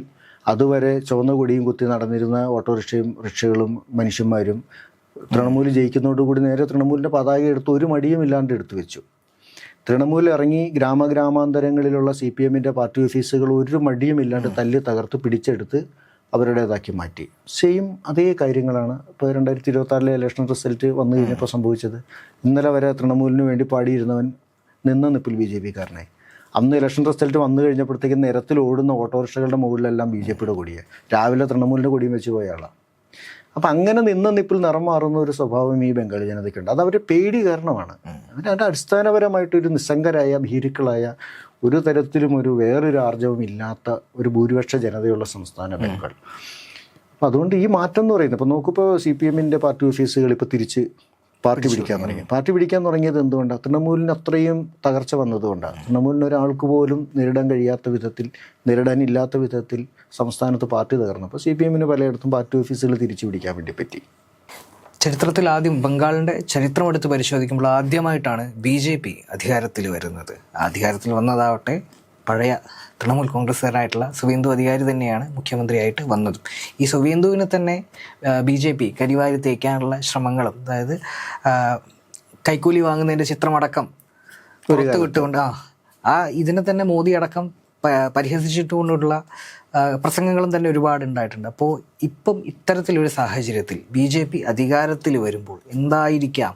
Speaker 1: അതുവരെ ചുവന്ന കൊടിയും കുത്തി നടന്നിരുന്ന റിക്ഷകളും മനുഷ്യന്മാരും തൃണമൂൽ ജയിക്കുന്നതോടുകൂടി നേരെ തൃണമൂലിൻ്റെ പതാക എടുത്ത് ഒരു മടിയും ഇല്ലാണ്ട് എടുത്തു വെച്ചു. തൃണമൂൽ ഇറങ്ങി ഗ്രാമഗ്രാമാന്തരങ്ങളിലുള്ള CPMൻ്റെ പാർട്ടി ഓഫീസുകൾ ഒരു മടിയും ഇല്ലാണ്ട് തല്ലി തകർത്ത് പിടിച്ചെടുത്ത് അവരുടേതാക്കി മാറ്റി. സെയിം അതേ കാര്യങ്ങളാണ് ഇപ്പോൾ 2026 ഇലക്ഷൻ റിസൾട്ട് വന്നു കഴിഞ്ഞപ്പോൾ സംഭവിച്ചത്. ഇന്നലെ വരെ തൃണമൂലിന് വേണ്ടി പാടിയിരുന്നവൻ നിന്ന നിപ്പിൽ BJP-കാരനായി. അന്ന് ഇലക്ഷൻ റിസൾട്ട് വന്നു കഴിഞ്ഞപ്പോഴത്തേക്കും നിരത്തിൽ ഓടുന്ന ഓട്ടോറിക്ഷകളുടെ മുകളിലെല്ലാം BJP-യുടെ കൊടിയാണ്, രാവിലെ തൃണമൂലിൻ്റെ കൊടിയും വെച്ച് പോയ ആളാണ്. അപ്പം അങ്ങനെ നിന്ന നിപ്പിൽ നിറം മാറുന്ന ഒരു സ്വഭാവം ഈ ബംഗാളി ജനതയ്ക്കുണ്ട്. അത് അവരുടെ പേടി കാരണമാണ്. അതിൻ്റെ അടിസ്ഥാനപരമായിട്ടൊരു നിസ്സംഗരായ ഭീരുക്കളായ, ഒരു തരത്തിലും വേറൊരു ആർജവും ഇല്ലാത്ത ഒരു ഭൂരിപക്ഷ ജനതയുള്ള സംസ്ഥാന ബംഗാൾ. അപ്പം അതുകൊണ്ട് ഈ മാറ്റം എന്ന് പറയുന്നത്, ഇപ്പോൾ നോക്കിപ്പോൾ CPMൻ്റെ പാർട്ടി ഓഫീസുകൾ ഇപ്പോൾ തിരിച്ച് പാർട്ടി പിടിക്കാൻ തുടങ്ങിയത് എന്തുകൊണ്ടാണ്? തൃണമൂലിന് അത്രയും തകർച്ച വന്നതുകൊണ്ടാണ്. തൃണമൂലിന് ഒരാൾക്ക് പോലും നേരിടാനില്ലാത്ത വിധത്തിൽ സംസ്ഥാനത്ത് പാർട്ടി തകർന്നു. അപ്പോൾ CPMന് പലയിടത്തും പാർട്ടി ഓഫീസുകൾ തിരിച്ചു പിടിക്കാൻ വേണ്ടി പറ്റി.
Speaker 2: ചരിത്രത്തിൽ ആദ്യം ബംഗാളിൻ്റെ ചരിത്രം എടുത്ത് പരിശോധിക്കുമ്പോൾ ആദ്യമായിട്ടാണ് BJP അധികാരത്തിൽ വരുന്നത്. അധികാരത്തിൽ വന്നതാവട്ടെ പഴയ തൃണമൂൽ കോൺഗ്രസ്സുകാരായിട്ടുള്ള സുവേന്ദു അധികാരി തന്നെയാണ് മുഖ്യമന്ത്രിയായിട്ട് വന്നത്. ഈ സുവേന്ദുവിനെ തന്നെ BJP കരിവാരി തേക്കാനുള്ള ശ്രമങ്ങളും, അതായത് കൈക്കൂലി വാങ്ങുന്നതിൻ്റെ ചിത്രമടക്കം പുറത്ത് വിട്ടുകൊണ്ട് ഇതിനെ തന്നെ മോദി അടക്കം പരിഹസിച്ചിട്ടുകൊണ്ടുള്ള പ്രസംഗങ്ങളും തന്നെ ഒരുപാട് ഉണ്ടായിട്ടുണ്ട്. അപ്പോൾ ഇപ്പം ഇത്തരത്തിലൊരു സാഹചര്യത്തിൽ BJP അധികാരത്തിൽ വരുമ്പോൾ എന്തായിരിക്കാം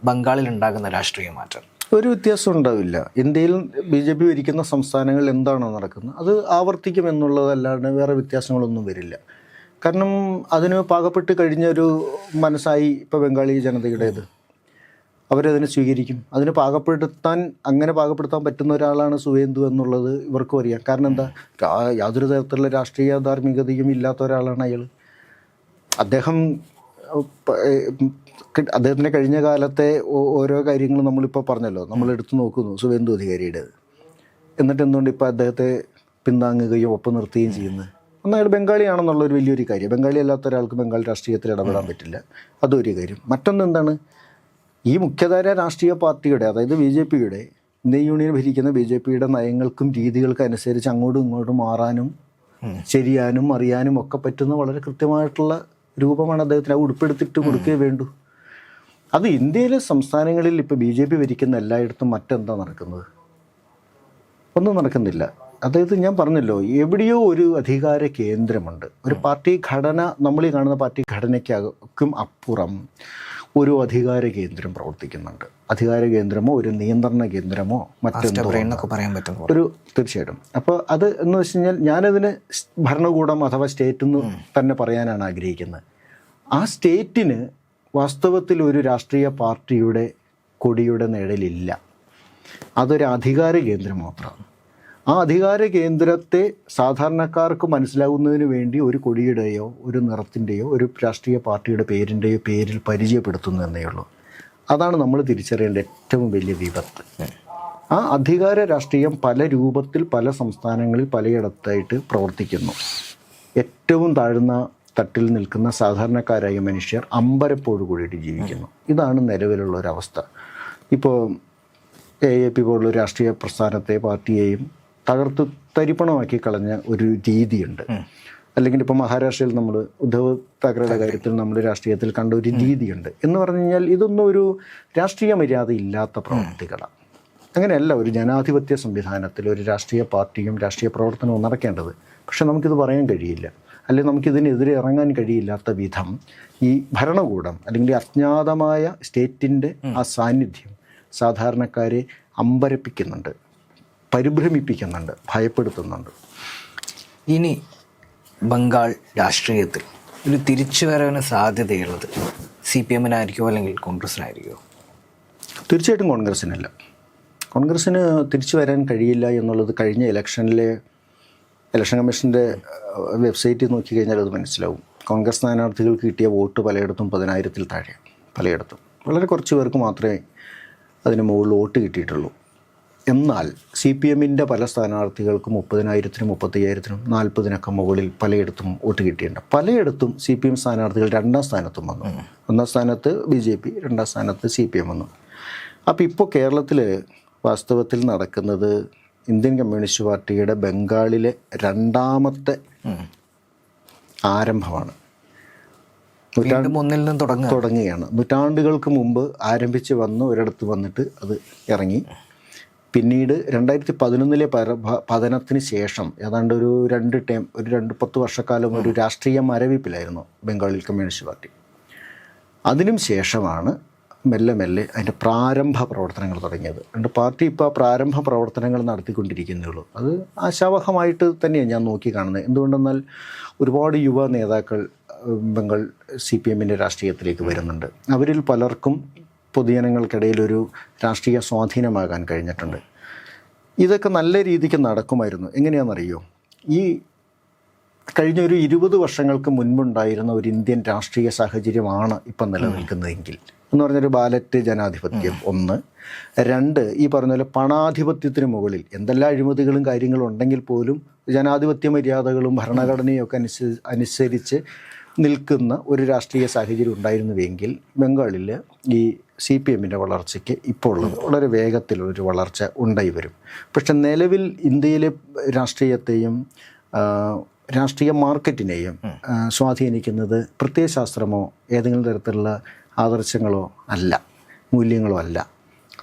Speaker 2: ബംഗാളിൽ ഉണ്ടാകുന്ന രാഷ്ട്രീയ മാറ്റം?
Speaker 1: ഒരു വ്യത്യാസം ഉണ്ടാവില്ല. ഇന്ത്യയിൽ BJP ഭരിക്കുന്ന സംസ്ഥാനങ്ങളിൽ എന്താണോ നടക്കുന്നത് അത് ആവർത്തിക്കുമെന്നുള്ളതല്ലാണ്ട് വേറെ വ്യത്യാസങ്ങളൊന്നും വരില്ല. കാരണം അതിന് പാകപ്പെട്ട് കഴിഞ്ഞൊരു മനസ്സായി ഇപ്പോൾ ബംഗാളി ജനതയുടേത്. അവരതിനെ സ്വീകരിക്കും. അതിന് അങ്ങനെ പാകപ്പെടുത്താൻ പറ്റുന്ന ഒരാളാണ് സുവേന്ദു എന്നുള്ളത് ഇവർക്കും അറിയാം. കാരണം എന്താ, യാതൊരു തരത്തിലുള്ള രാഷ്ട്രീയ ധാർമ്മികതയും ഇല്ലാത്ത ഒരാളാണ് അയാൾ. അദ്ദേഹത്തിൻ്റെ കഴിഞ്ഞ കാലത്തെ ഓരോ കാര്യങ്ങളും നമ്മളിപ്പോൾ പറഞ്ഞല്ലോ, നമ്മൾ എടുത്തു നോക്കുന്നു സുവേന്ദു അധികാരിയുടേത്. എന്നിട്ട് എന്തുകൊണ്ട് ഇപ്പോൾ അദ്ദേഹത്തെ പിന്താങ്ങുകയും ഒപ്പം നിർത്തുകയും ചെയ്യുന്നത്? ഒന്ന്, അയാൾ ബംഗാളിയാണെന്നുള്ളൊരു വലിയൊരു കാര്യം. ബംഗാളി അല്ലാത്ത ഒരാൾക്ക് ബംഗാൾ രാഷ്ട്രീയത്തിൽ ഇടപെടാൻ പറ്റില്ല, അതൊരു കാര്യം. മറ്റൊന്ന് എന്താണ്, ഈ മുഖ്യധാര രാഷ്ട്രീയ പാർട്ടിയുടെ, അതായത് BJP-യുടെ, ഇന്ത്യൻ യൂണിയൻ ഭരിക്കുന്ന BJP-യുടെ നയങ്ങൾക്കും രീതികൾക്കും അനുസരിച്ച് അങ്ങോട്ടും ഇങ്ങോട്ടും മാറാനും ശരിയാനും അറിയാനും ഒക്കെ പറ്റുന്ന വളരെ കൃത്യമായിട്ടുള്ള രൂപമാണ് അദ്ദേഹത്തിന്. അത് ഉൾപ്പെടുത്തിയിട്ട് കൊടുക്കുകയേ വേണ്ടൂ. അത് ഇന്ത്യയിലെ സംസ്ഥാനങ്ങളിൽ ഇപ്പോൾ BJP ഭരിക്കുന്ന എല്ലായിടത്തും മറ്റെന്താ നടക്കുന്നത്? ഒന്നും നടക്കുന്നില്ല. അതായത് ഞാൻ പറഞ്ഞല്ലോ, എവിടെയോ ഒരു അധികാര കേന്ദ്രമുണ്ട്. ഒരു പാർട്ടി ഘടന, നമ്മൾ ഈ കാണുന്ന പാർട്ടി ഘടനയ്ക്കും അപ്പുറം ഒരു അധികാര കേന്ദ്രം പ്രവർത്തിക്കുന്നുണ്ട്. അധികാര കേന്ദ്രമോ ഒരു നിയന്ത്രണ കേന്ദ്രമോ മറ്റെന്തോ
Speaker 2: പറയാൻ പറ്റും
Speaker 1: ഒരു തീർച്ചയായിട്ടും. അപ്പോൾ അത് എന്ന് വെച്ച് കഴിഞ്ഞാൽ ഞാനതിന് ഭരണകൂടം അഥവാ സ്റ്റേറ്റ് എന്ന് തന്നെ പറയാനാണ് ആഗ്രഹിക്കുന്നത്. ആ സ്റ്റേറ്റിന് വാസ്തവത്തിൽ ഒരു രാഷ്ട്രീയ പാർട്ടിയുടെ കൊടിയുടെ നിഴലില്ല. അതൊരു അധികാര കേന്ദ്രം മാത്രമാണ്. ആ അധികാര കേന്ദ്രത്തെ സാധാരണക്കാർക്ക് മനസ്സിലാവുന്നതിന് വേണ്ടി ഒരു കൊടിയുടെയോ ഒരു നിറത്തിൻ്റെയോ ഒരു രാഷ്ട്രീയ പാർട്ടിയുടെ പേരിൻ്റെയോ പേരിൽ പരിചയപ്പെടുത്തുന്നു എന്നേ ഉള്ളൂ. അതാണ് നമ്മൾ തിരിച്ചറിയേണ്ട ഏറ്റവും വലിയ വിപത്ത്. ആ അധികാര രാഷ്ട്രീയം പല രൂപത്തിൽ പല സംസ്ഥാനങ്ങളിൽ പലയിടത്തായിട്ട് പ്രവർത്തിക്കുന്നു. ഏറ്റവും താഴ്ന്ന തട്ടിൽ നിൽക്കുന്ന സാധാരണക്കാരായ മനുഷ്യർ അമ്പരപ്പോട് കൂടിയിട്ട് ജീവിക്കുന്നു. ഇതാണ് നിലവിലുള്ള ഒരവസ്ഥ. ഇപ്പോൾ AAP പോലുള്ള രാഷ്ട്രീയ പ്രസ്ഥാനത്തെ പാർട്ടിയെയും തകർത്ത് തരിപ്പണമാക്കി കളഞ്ഞ ഒരു രീതിയുണ്ട്. അല്ലെങ്കിൽ ഇപ്പോൾ മഹാരാഷ്ട്രയിൽ നമ്മൾ ഉദ്ധവ് താക്കറയുടെ കാര്യത്തിൽ നമ്മൾ രാഷ്ട്രീയത്തിൽ കണ്ട ഒരു രീതിയുണ്ട്. എന്ന് പറഞ്ഞു കഴിഞ്ഞാൽ ഇതൊന്നും ഒരു രാഷ്ട്രീയ മര്യാദ ഇല്ലാത്ത പ്രവൃത്തികളാണ്. അങ്ങനെയല്ല ഒരു ജനാധിപത്യ സംവിധാനത്തിൽ ഒരു രാഷ്ട്രീയ പാർട്ടിയും രാഷ്ട്രീയ പ്രവർത്തനവും നടക്കേണ്ടത്. പക്ഷെ നമുക്കിത് പറയാൻ കഴിയില്ല, അല്ലെങ്കിൽ നമുക്കിതിനെതിരെ ഇറങ്ങാൻ കഴിയില്ലാത്ത വിധം ഈ ഭരണകൂടം അല്ലെങ്കിൽ അജ്ഞാതമായ സ്റ്റേറ്റിൻ്റെ ആ സാന്നിധ്യം സാധാരണക്കാരെ അമ്പരപ്പിക്കുന്നുണ്ട്, പരിഭ്രമിപ്പിക്കുന്നുണ്ട്, ഭയപ്പെടുത്തുന്നുണ്ട്.
Speaker 2: ഇനി ബംഗാൾ രാഷ്ട്രീയത്തിൽ ഒരു തിരിച്ചുവരവിന് സാധ്യതയുള്ളത് CPM-നായിരിക്കുമോ അല്ലെങ്കിൽ കോൺഗ്രസിനായിരിക്കുമോ?
Speaker 1: തീർച്ചയായിട്ടും കോൺഗ്രസിനല്ല. കോൺഗ്രസ്സിന് തിരിച്ചു വരാൻ കഴിയില്ല എന്നുള്ളത് കഴിഞ്ഞ ഇലക്ഷൻ കമ്മീഷൻ്റെ വെബ്സൈറ്റിൽ നോക്കിക്കഴിഞ്ഞാൽ അത് മനസ്സിലാവും. കോൺഗ്രസ് സ്ഥാനാർത്ഥികൾക്ക് കിട്ടിയ വോട്ട് പലയിടത്തും 10,000-ൽ താഴെ, പലയിടത്തും വളരെ കുറച്ച് പേർക്ക് മാത്രമേ അതിന് മുകളിൽ വോട്ട് കിട്ടിയിട്ടുള്ളൂ. എന്നാൽ CPM-ൻ്റെ പല സ്ഥാനാർത്ഥികൾക്കും 30,000-നും 35,000-നും 40,000-നൊക്കെ മുകളിൽ പലയിടത്തും വോട്ട് കിട്ടിയിട്ടുണ്ട്. പലയിടത്തും CPM സ്ഥാനാർത്ഥികൾ 2ാം സ്ഥാനത്തും വന്നു. 1ാം സ്ഥാനത്ത് BJP, 2ാം സ്ഥാനത്ത് CPM വന്നു. അപ്പോൾ ഇപ്പോൾ കേരളത്തിൽ വാസ്തവത്തിൽ നടക്കുന്നത് ഇന്ത്യൻ കമ്മ്യൂണിസ്റ്റ് പാർട്ടിയുടെ ബംഗാളിലെ 2ാമത്തെ ആരംഭമാണ്.
Speaker 2: മുന്നിൽ നിന്ന്
Speaker 1: തുടങ്ങുകയാണ്. നൂറ്റാണ്ടുകൾക്ക് മുമ്പ് ആരംഭിച്ച് വന്ന് ഒരിടത്ത് വന്നിട്ട് അത് ഇറങ്ങി. പിന്നീട് 2011 പതനത്തിന് ശേഷം ഏതാണ്ട് ഒരു 10 വർഷക്കാലം ഒരു രാഷ്ട്രീയ മരവിപ്പിലായിരുന്നു ബംഗാളിൽ കമ്മ്യൂണിസ്റ്റ് പാർട്ടി. അതിനും ശേഷമാണ് മെല്ലെ മെല്ലെ അതിൻ്റെ പ്രാരംഭ പ്രവർത്തനങ്ങൾ തുടങ്ങിയത്. അതുകൊണ്ട് പാർട്ടി ഇപ്പോൾ പ്രാരംഭ പ്രവർത്തനങ്ങൾ നടത്തിക്കൊണ്ടിരിക്കുന്നേ ഉള്ളൂ. അത് ആശാവഹമായിട്ട് തന്നെയാണ് ഞാൻ നോക്കി കാണുന്നത്. എന്തുകൊണ്ടെന്നാൽ ഒരുപാട് യുവ നേതാക്കൾ ബംഗാൾ CPM-ൻ്റെ രാഷ്ട്രീയത്തിലേക്ക് വരുന്നുണ്ട്. അവരിൽ പലർക്കും പൊതുജനങ്ങൾക്കിടയിലൊരു രാഷ്ട്രീയ സ്വാധീനമാകാൻ കഴിഞ്ഞിട്ടുണ്ട്. ഇതൊക്കെ നല്ല രീതിക്ക് നടക്കുമായിരുന്നു. എങ്ങനെയാണെന്നറിയോ? ഈ കഴിഞ്ഞ ഒരു 20 വർഷങ്ങൾക്ക് മുൻപുണ്ടായിരുന്ന ഒരു ഇന്ത്യൻ രാഷ്ട്രീയ സാഹചര്യമാണ് ഇപ്പം നിലനിൽക്കുന്നതെങ്കിൽ എന്ന് പറഞ്ഞൊരു ബാലറ്റ് ജനാധിപത്യം 1, 2 ഈ പറഞ്ഞ പോലെ പണാധിപത്യത്തിന് മുകളിൽ എന്തെല്ലാം അഴിമതികളും കാര്യങ്ങളും ഉണ്ടെങ്കിൽ പോലും ജനാധിപത്യ മര്യാദകളും ഭരണഘടനയും ഒക്കെ അനുസരിച്ച് നിൽക്കുന്ന ഒരു രാഷ്ട്രീയ സാഹചര്യം ഉണ്ടായിരുന്നുവെങ്കിൽ ബംഗാളിൽ ഈ CPM-ൻ്റെ വളർച്ചയ്ക്ക് ഇപ്പോൾ ഉള്ളത് വളരെ വേഗത്തിലൊരു വളർച്ച ഉണ്ടായി വരും. പക്ഷെ നിലവിൽ ഇന്ത്യയിലെ രാഷ്ട്രീയത്തെയും രാഷ്ട്രീയ മാർക്കറ്റിനെയും സ്വാധീനിക്കുന്നത് പ്രത്യയശാസ്ത്രമോ ഏതെങ്കിലും തരത്തിലുള്ള ആദർശങ്ങളോ അല്ല, മൂല്യങ്ങളോ അല്ല.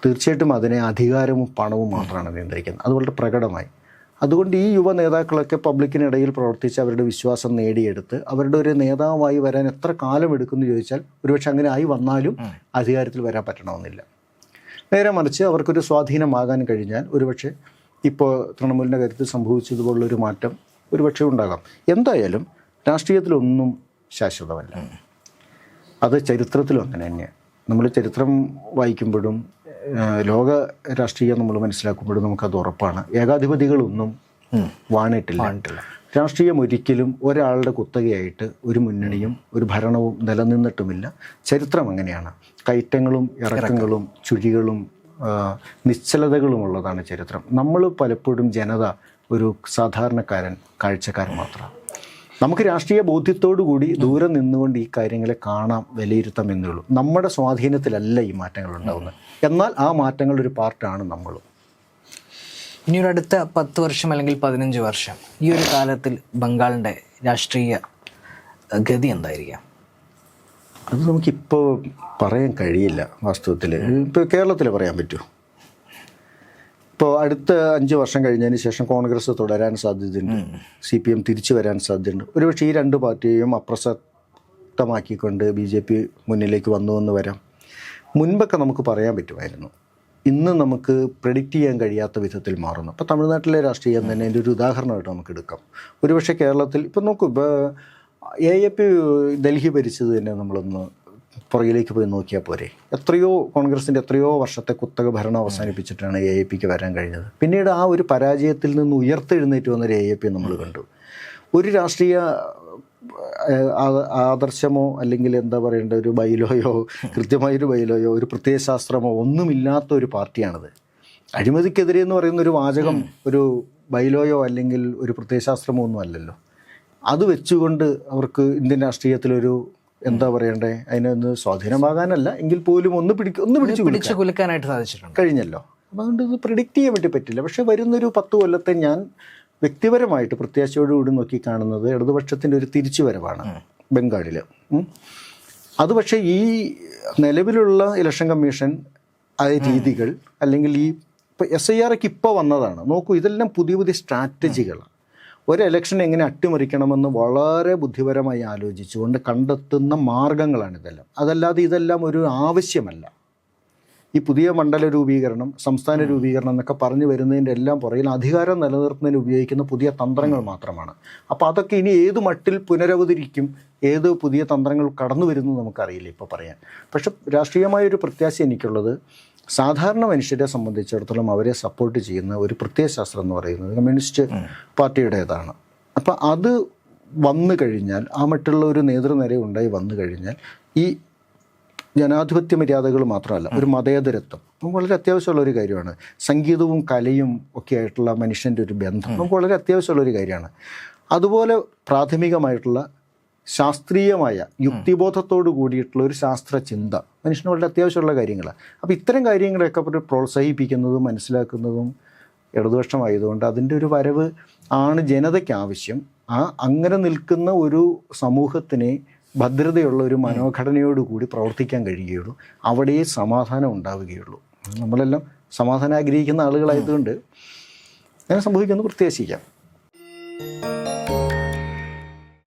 Speaker 1: തീർച്ചയായിട്ടും അതിനെ അധികാരവും പണവും മാത്രമാണ് നിയന്ത്രിക്കുന്നത്. അത് വളരെ പ്രകടമായി. അതുകൊണ്ട് ഈ യുവ നേതാക്കളൊക്കെ പബ്ലിക്കിനിടയിൽ പ്രവർത്തിച്ച് അവരുടെ വിശ്വാസം നേടിയെടുത്ത് അവരുടെ ഒരു നേതാവായി വരാൻ എത്ര കാലം എടുക്കുമെന്ന് ചോദിച്ചാൽ ഒരുപക്ഷെ അങ്ങനെ ആയി വന്നാലും അധികാരത്തിൽ വരാൻ പറ്റണമെന്നില്ല. നേരെ മറിച്ച് അവർക്കൊരു സ്വാധീനമാകാൻ കഴിഞ്ഞാൽ ഒരുപക്ഷെ ഇപ്പോൾ തൃണമൂലിൻ്റെ കാര്യത്തിൽ സംഭവിച്ചതുപോലുള്ളൊരു മാറ്റം ഒരുപക്ഷെ ഉണ്ടാകാം. എന്തായാലും രാഷ്ട്രീയത്തിലൊന്നും ശാശ്വതമല്ല. അത് ചരിത്രത്തിലും അങ്ങനെ തന്നെയാണ്. നമ്മൾ ചരിത്രം വായിക്കുമ്പോഴും ലോക രാഷ്ട്രീയം നമ്മൾ മനസ്സിലാക്കുമ്പോഴും നമുക്കത് ഉറപ്പാണ്. ഏകാധിപതികളൊന്നും വാണിട്ടില്ല. രാഷ്ട്രീയം ഒരിക്കലും ഒരാളുടെ കുത്തകയായിട്ട് ഒരു മുന്നണിയും ഒരു ഭരണവും നിലനിന്നിട്ടുമില്ല. ചരിത്രം അങ്ങനെയാണ്. കയറ്റങ്ങളും ഇറക്കങ്ങളും ചുഴികളും നിശ്ചലതകളുമുള്ളതാണ് ചരിത്രം. നമ്മൾ പലപ്പോഴും ജനത ഒരു സാധാരണക്കാരൻ, കാഴ്ചക്കാരൻ മാത്രമാണ്. നമുക്ക് രാഷ്ട്രീയ ബോധ്യത്തോടു കൂടി ദൂരെ നിന്നുകൊണ്ട് ഈ കാര്യങ്ങളെ കാണാം, വിലയിരുത്താം എന്നേ ഉള്ളൂ. നമ്മുടെ സ്വാധീനത്തിലല്ല ഈ മാറ്റങ്ങൾ ഉണ്ടാകുന്നത്. എന്നാൽ ആ മാറ്റങ്ങളുടെ ഒരു പാർട്ടാണ് നമ്മളും.
Speaker 2: ഇനി ഒരു അടുത്ത 10 വർഷം അല്ലെങ്കിൽ 15 വർഷം ഈ ഒരു കാലത്തിൽ ബംഗാളിൻ്റെ രാഷ്ട്രീയ ഗതി എന്തായിരിക്കാം?
Speaker 1: അത് നമുക്കിപ്പോൾ പറയാൻ കഴിയില്ല വാസ്തവത്തിൽ. ഇപ്പോൾ കേരളത്തിൽ പറയാൻ പറ്റുമോ? ഇപ്പോൾ അടുത്ത 5 വർഷം കഴിഞ്ഞതിന് ശേഷം കോൺഗ്രസ് തുടരാൻ സാധ്യതയുണ്ട്, CPM തിരിച്ചു വരാൻ സാധ്യതയുണ്ട്. ഒരുപക്ഷെ ഈ 2 പാർട്ടിയെയും അപ്രസക്തമാക്കിക്കൊണ്ട് BJP മുന്നിലേക്ക് വന്നുവെന്ന് വരാം. മുൻപൊക്കെ നമുക്ക് പറയാൻ പറ്റുമായിരുന്നു. ഇന്ന് നമുക്ക് പ്രെഡിക്റ്റ് ചെയ്യാൻ കഴിയാത്ത വിധത്തിൽ മാറുന്നു. അപ്പോൾ തമിഴ്നാട്ടിലെ രാഷ്ട്രീയം തന്നെ അതിൻ്റെ ഒരു ഉദാഹരണമായിട്ട് നമുക്ക് എടുക്കാം. ഒരുപക്ഷെ കേരളത്തിൽ ഇപ്പം നോക്കൂ, ഇപ്പോൾ AAP ഡൽഹി ഭരിച്ചത് തന്നെ നമ്മളൊന്ന് പുറകിലേക്ക് പോയി നോക്കിയാൽ പോരെ. കോൺഗ്രസിൻ്റെ എത്രയോ വർഷത്തെ കുത്തക ഭരണം അവസാനിപ്പിച്ചിട്ടാണ് AAPക്ക് വരാൻ കഴിഞ്ഞത്. പിന്നീട് ആ ഒരു പരാജയത്തിൽ നിന്ന് ഉയർത്തെഴുന്നേറ്റ് വന്നൊരു AAP നമ്മൾ കണ്ടു. ഒരു രാഷ്ട്രീയ ആദർശമോ അല്ലെങ്കിൽ എന്താ പറയേണ്ട ഒരു ബൈലോയോ, കൃത്യമായൊരു ബൈലോയോ, ഒരു പ്രത്യയശാസ്ത്രമോ ഒന്നുമില്ലാത്ത ഒരു പാർട്ടിയാണത്. അഴിമതിക്കെതിരെ എന്ന് പറയുന്ന ഒരു വാചകം ഒരു ബൈലോയോ അല്ലെങ്കിൽ ഒരു പ്രത്യയശാസ്ത്രമോ ഒന്നും അല്ലല്ലോ. അത് വെച്ചുകൊണ്ട് അവർക്ക് ഇന്ത്യൻ രാഷ്ട്രീയത്തിലൊരു എന്താ പറയണ്ടേ, അതിനൊന്ന് സ്വാധീനമാകാനല്ല എങ്കിൽ പോലും ഒന്ന് പിടിച്ചു
Speaker 2: കുലുക്കാനായിട്ട് സാധിച്ചിട്ടുണ്ട്
Speaker 1: കഴിഞ്ഞല്ലോ. അപ്പം അതുകൊണ്ട് ഇത് പ്രിഡിക്റ്റ് ചെയ്യാൻ വേണ്ടി പറ്റില്ല. പക്ഷേ വരുന്നൊരു 10 കൊല്ലത്തെ ഞാൻ വ്യക്തിപരമായിട്ട് പ്രത്യാശയോടുകൂടി നോക്കി കാണുന്നത് ഇടതുപക്ഷത്തിൻ്റെ ഒരു തിരിച്ചുവരവാണ് ബംഗാളിൽ. അത് പക്ഷേ ഈ നിലവിലുള്ള ഇലക്ഷൻ കമ്മീഷൻ രീതികൾ അല്ലെങ്കിൽ ഈ SIRക്ക് ഇപ്പോൾ വന്നതാണ്. നോക്കൂ, ഇതെല്ലാം പുതിയ പുതിയ സ്ട്രാറ്റജികളാണ്. ഒരു ഇലക്ഷൻ എങ്ങനെ അട്ടിമറിക്കണമെന്ന് വളരെ ബുദ്ധിപരമായി ആലോചിച്ചുകൊണ്ട് കണ്ടെത്തുന്ന മാർഗങ്ങളാണിതെല്ലാം. അതല്ലാതെ ഇതെല്ലാം ഒരു ആവശ്യമല്ല. ഈ പുതിയ മണ്ഡല രൂപീകരണം, സംസ്ഥാന രൂപീകരണം എന്നൊക്കെ പറഞ്ഞു വരുന്നതിൻ്റെ എല്ലാം പുറകിൽ അധികാരം നിലനിർത്തുന്നതിന് ഉപയോഗിക്കുന്ന പുതിയ തന്ത്രങ്ങൾ മാത്രമാണ്. അപ്പോൾ അതൊക്കെ ഇനി ഏത് മട്ടിൽ പുനരവതരിക്കും, ഏത് പുതിയ തന്ത്രങ്ങൾ കടന്നു വരുന്നു നമുക്കറിയില്ല ഇപ്പോൾ പറയാൻ. പക്ഷെ രാഷ്ട്രീയമായൊരു പ്രത്യാശ എനിക്കുള്ളത്, സാധാരണ മനുഷ്യരെ സംബന്ധിച്ചിടത്തോളം അവരെ സപ്പോർട്ട് ചെയ്യുന്ന ഒരു പ്രത്യയശാസ്ത്രം എന്ന് പറയുന്നത് കമ്മ്യൂണിസ്റ്റ് പാർട്ടിയുടേതാണ്. അപ്പം അത് വന്നു കഴിഞ്ഞാൽ, ആ മറ്റുള്ള ഒരു നേതൃനിര ഉണ്ടായി വന്നു കഴിഞ്ഞാൽ ഈ ജനാധിപത്യ മര്യാദകൾ മാത്രമല്ല, ഒരു മതേതരത്വം നമുക്ക് വളരെ അത്യാവശ്യമുള്ള ഒരു കാര്യമാണ്. സംഗീതവും കലയും ഒക്കെ ആയിട്ടുള്ള മനുഷ്യൻ്റെ ഒരു ബന്ധം നമുക്ക് വളരെ അത്യാവശ്യമുള്ളൊരു കാര്യമാണ്. അതുപോലെ പ്രാഥമികമായിട്ടുള്ള ശാസ്ത്രീയമായ യുക്തിബോധത്തോടു കൂടിയിട്ടുള്ള ഒരു ശാസ്ത്ര ചിന്ത മനുഷ്യന് വളരെ അത്യാവശ്യമുള്ള കാര്യങ്ങളാണ്. അപ്പോൾ ഇത്തരം കാര്യങ്ങളൊക്കെ പ്രോത്സാഹിപ്പിക്കുന്നതും മനസ്സിലാക്കുന്നതും ഇടതുപക്ഷമായതുകൊണ്ട് അതിൻ്റെ ഒരു വരവ് ആണ് ജനതയ്ക്ക് ആവശ്യം. അങ്ങനെ നിൽക്കുന്ന ഒരു സമൂഹത്തിനെ ഭദ്രതയുള്ള ഒരു മനോഘടനയോടുകൂടി പ്രവർത്തിക്കാൻ കഴിയുകയുള്ളൂ. അവിടെയേ സമാധാനം ഉണ്ടാവുകയുള്ളൂ. നമ്മളെല്ലാം സമാധാനം ആഗ്രഹിക്കുന്ന ആളുകളായതുകൊണ്ട് അങ്ങനെ സംഭവിക്കുമെന്ന് പ്രത്യാശിക്കാം.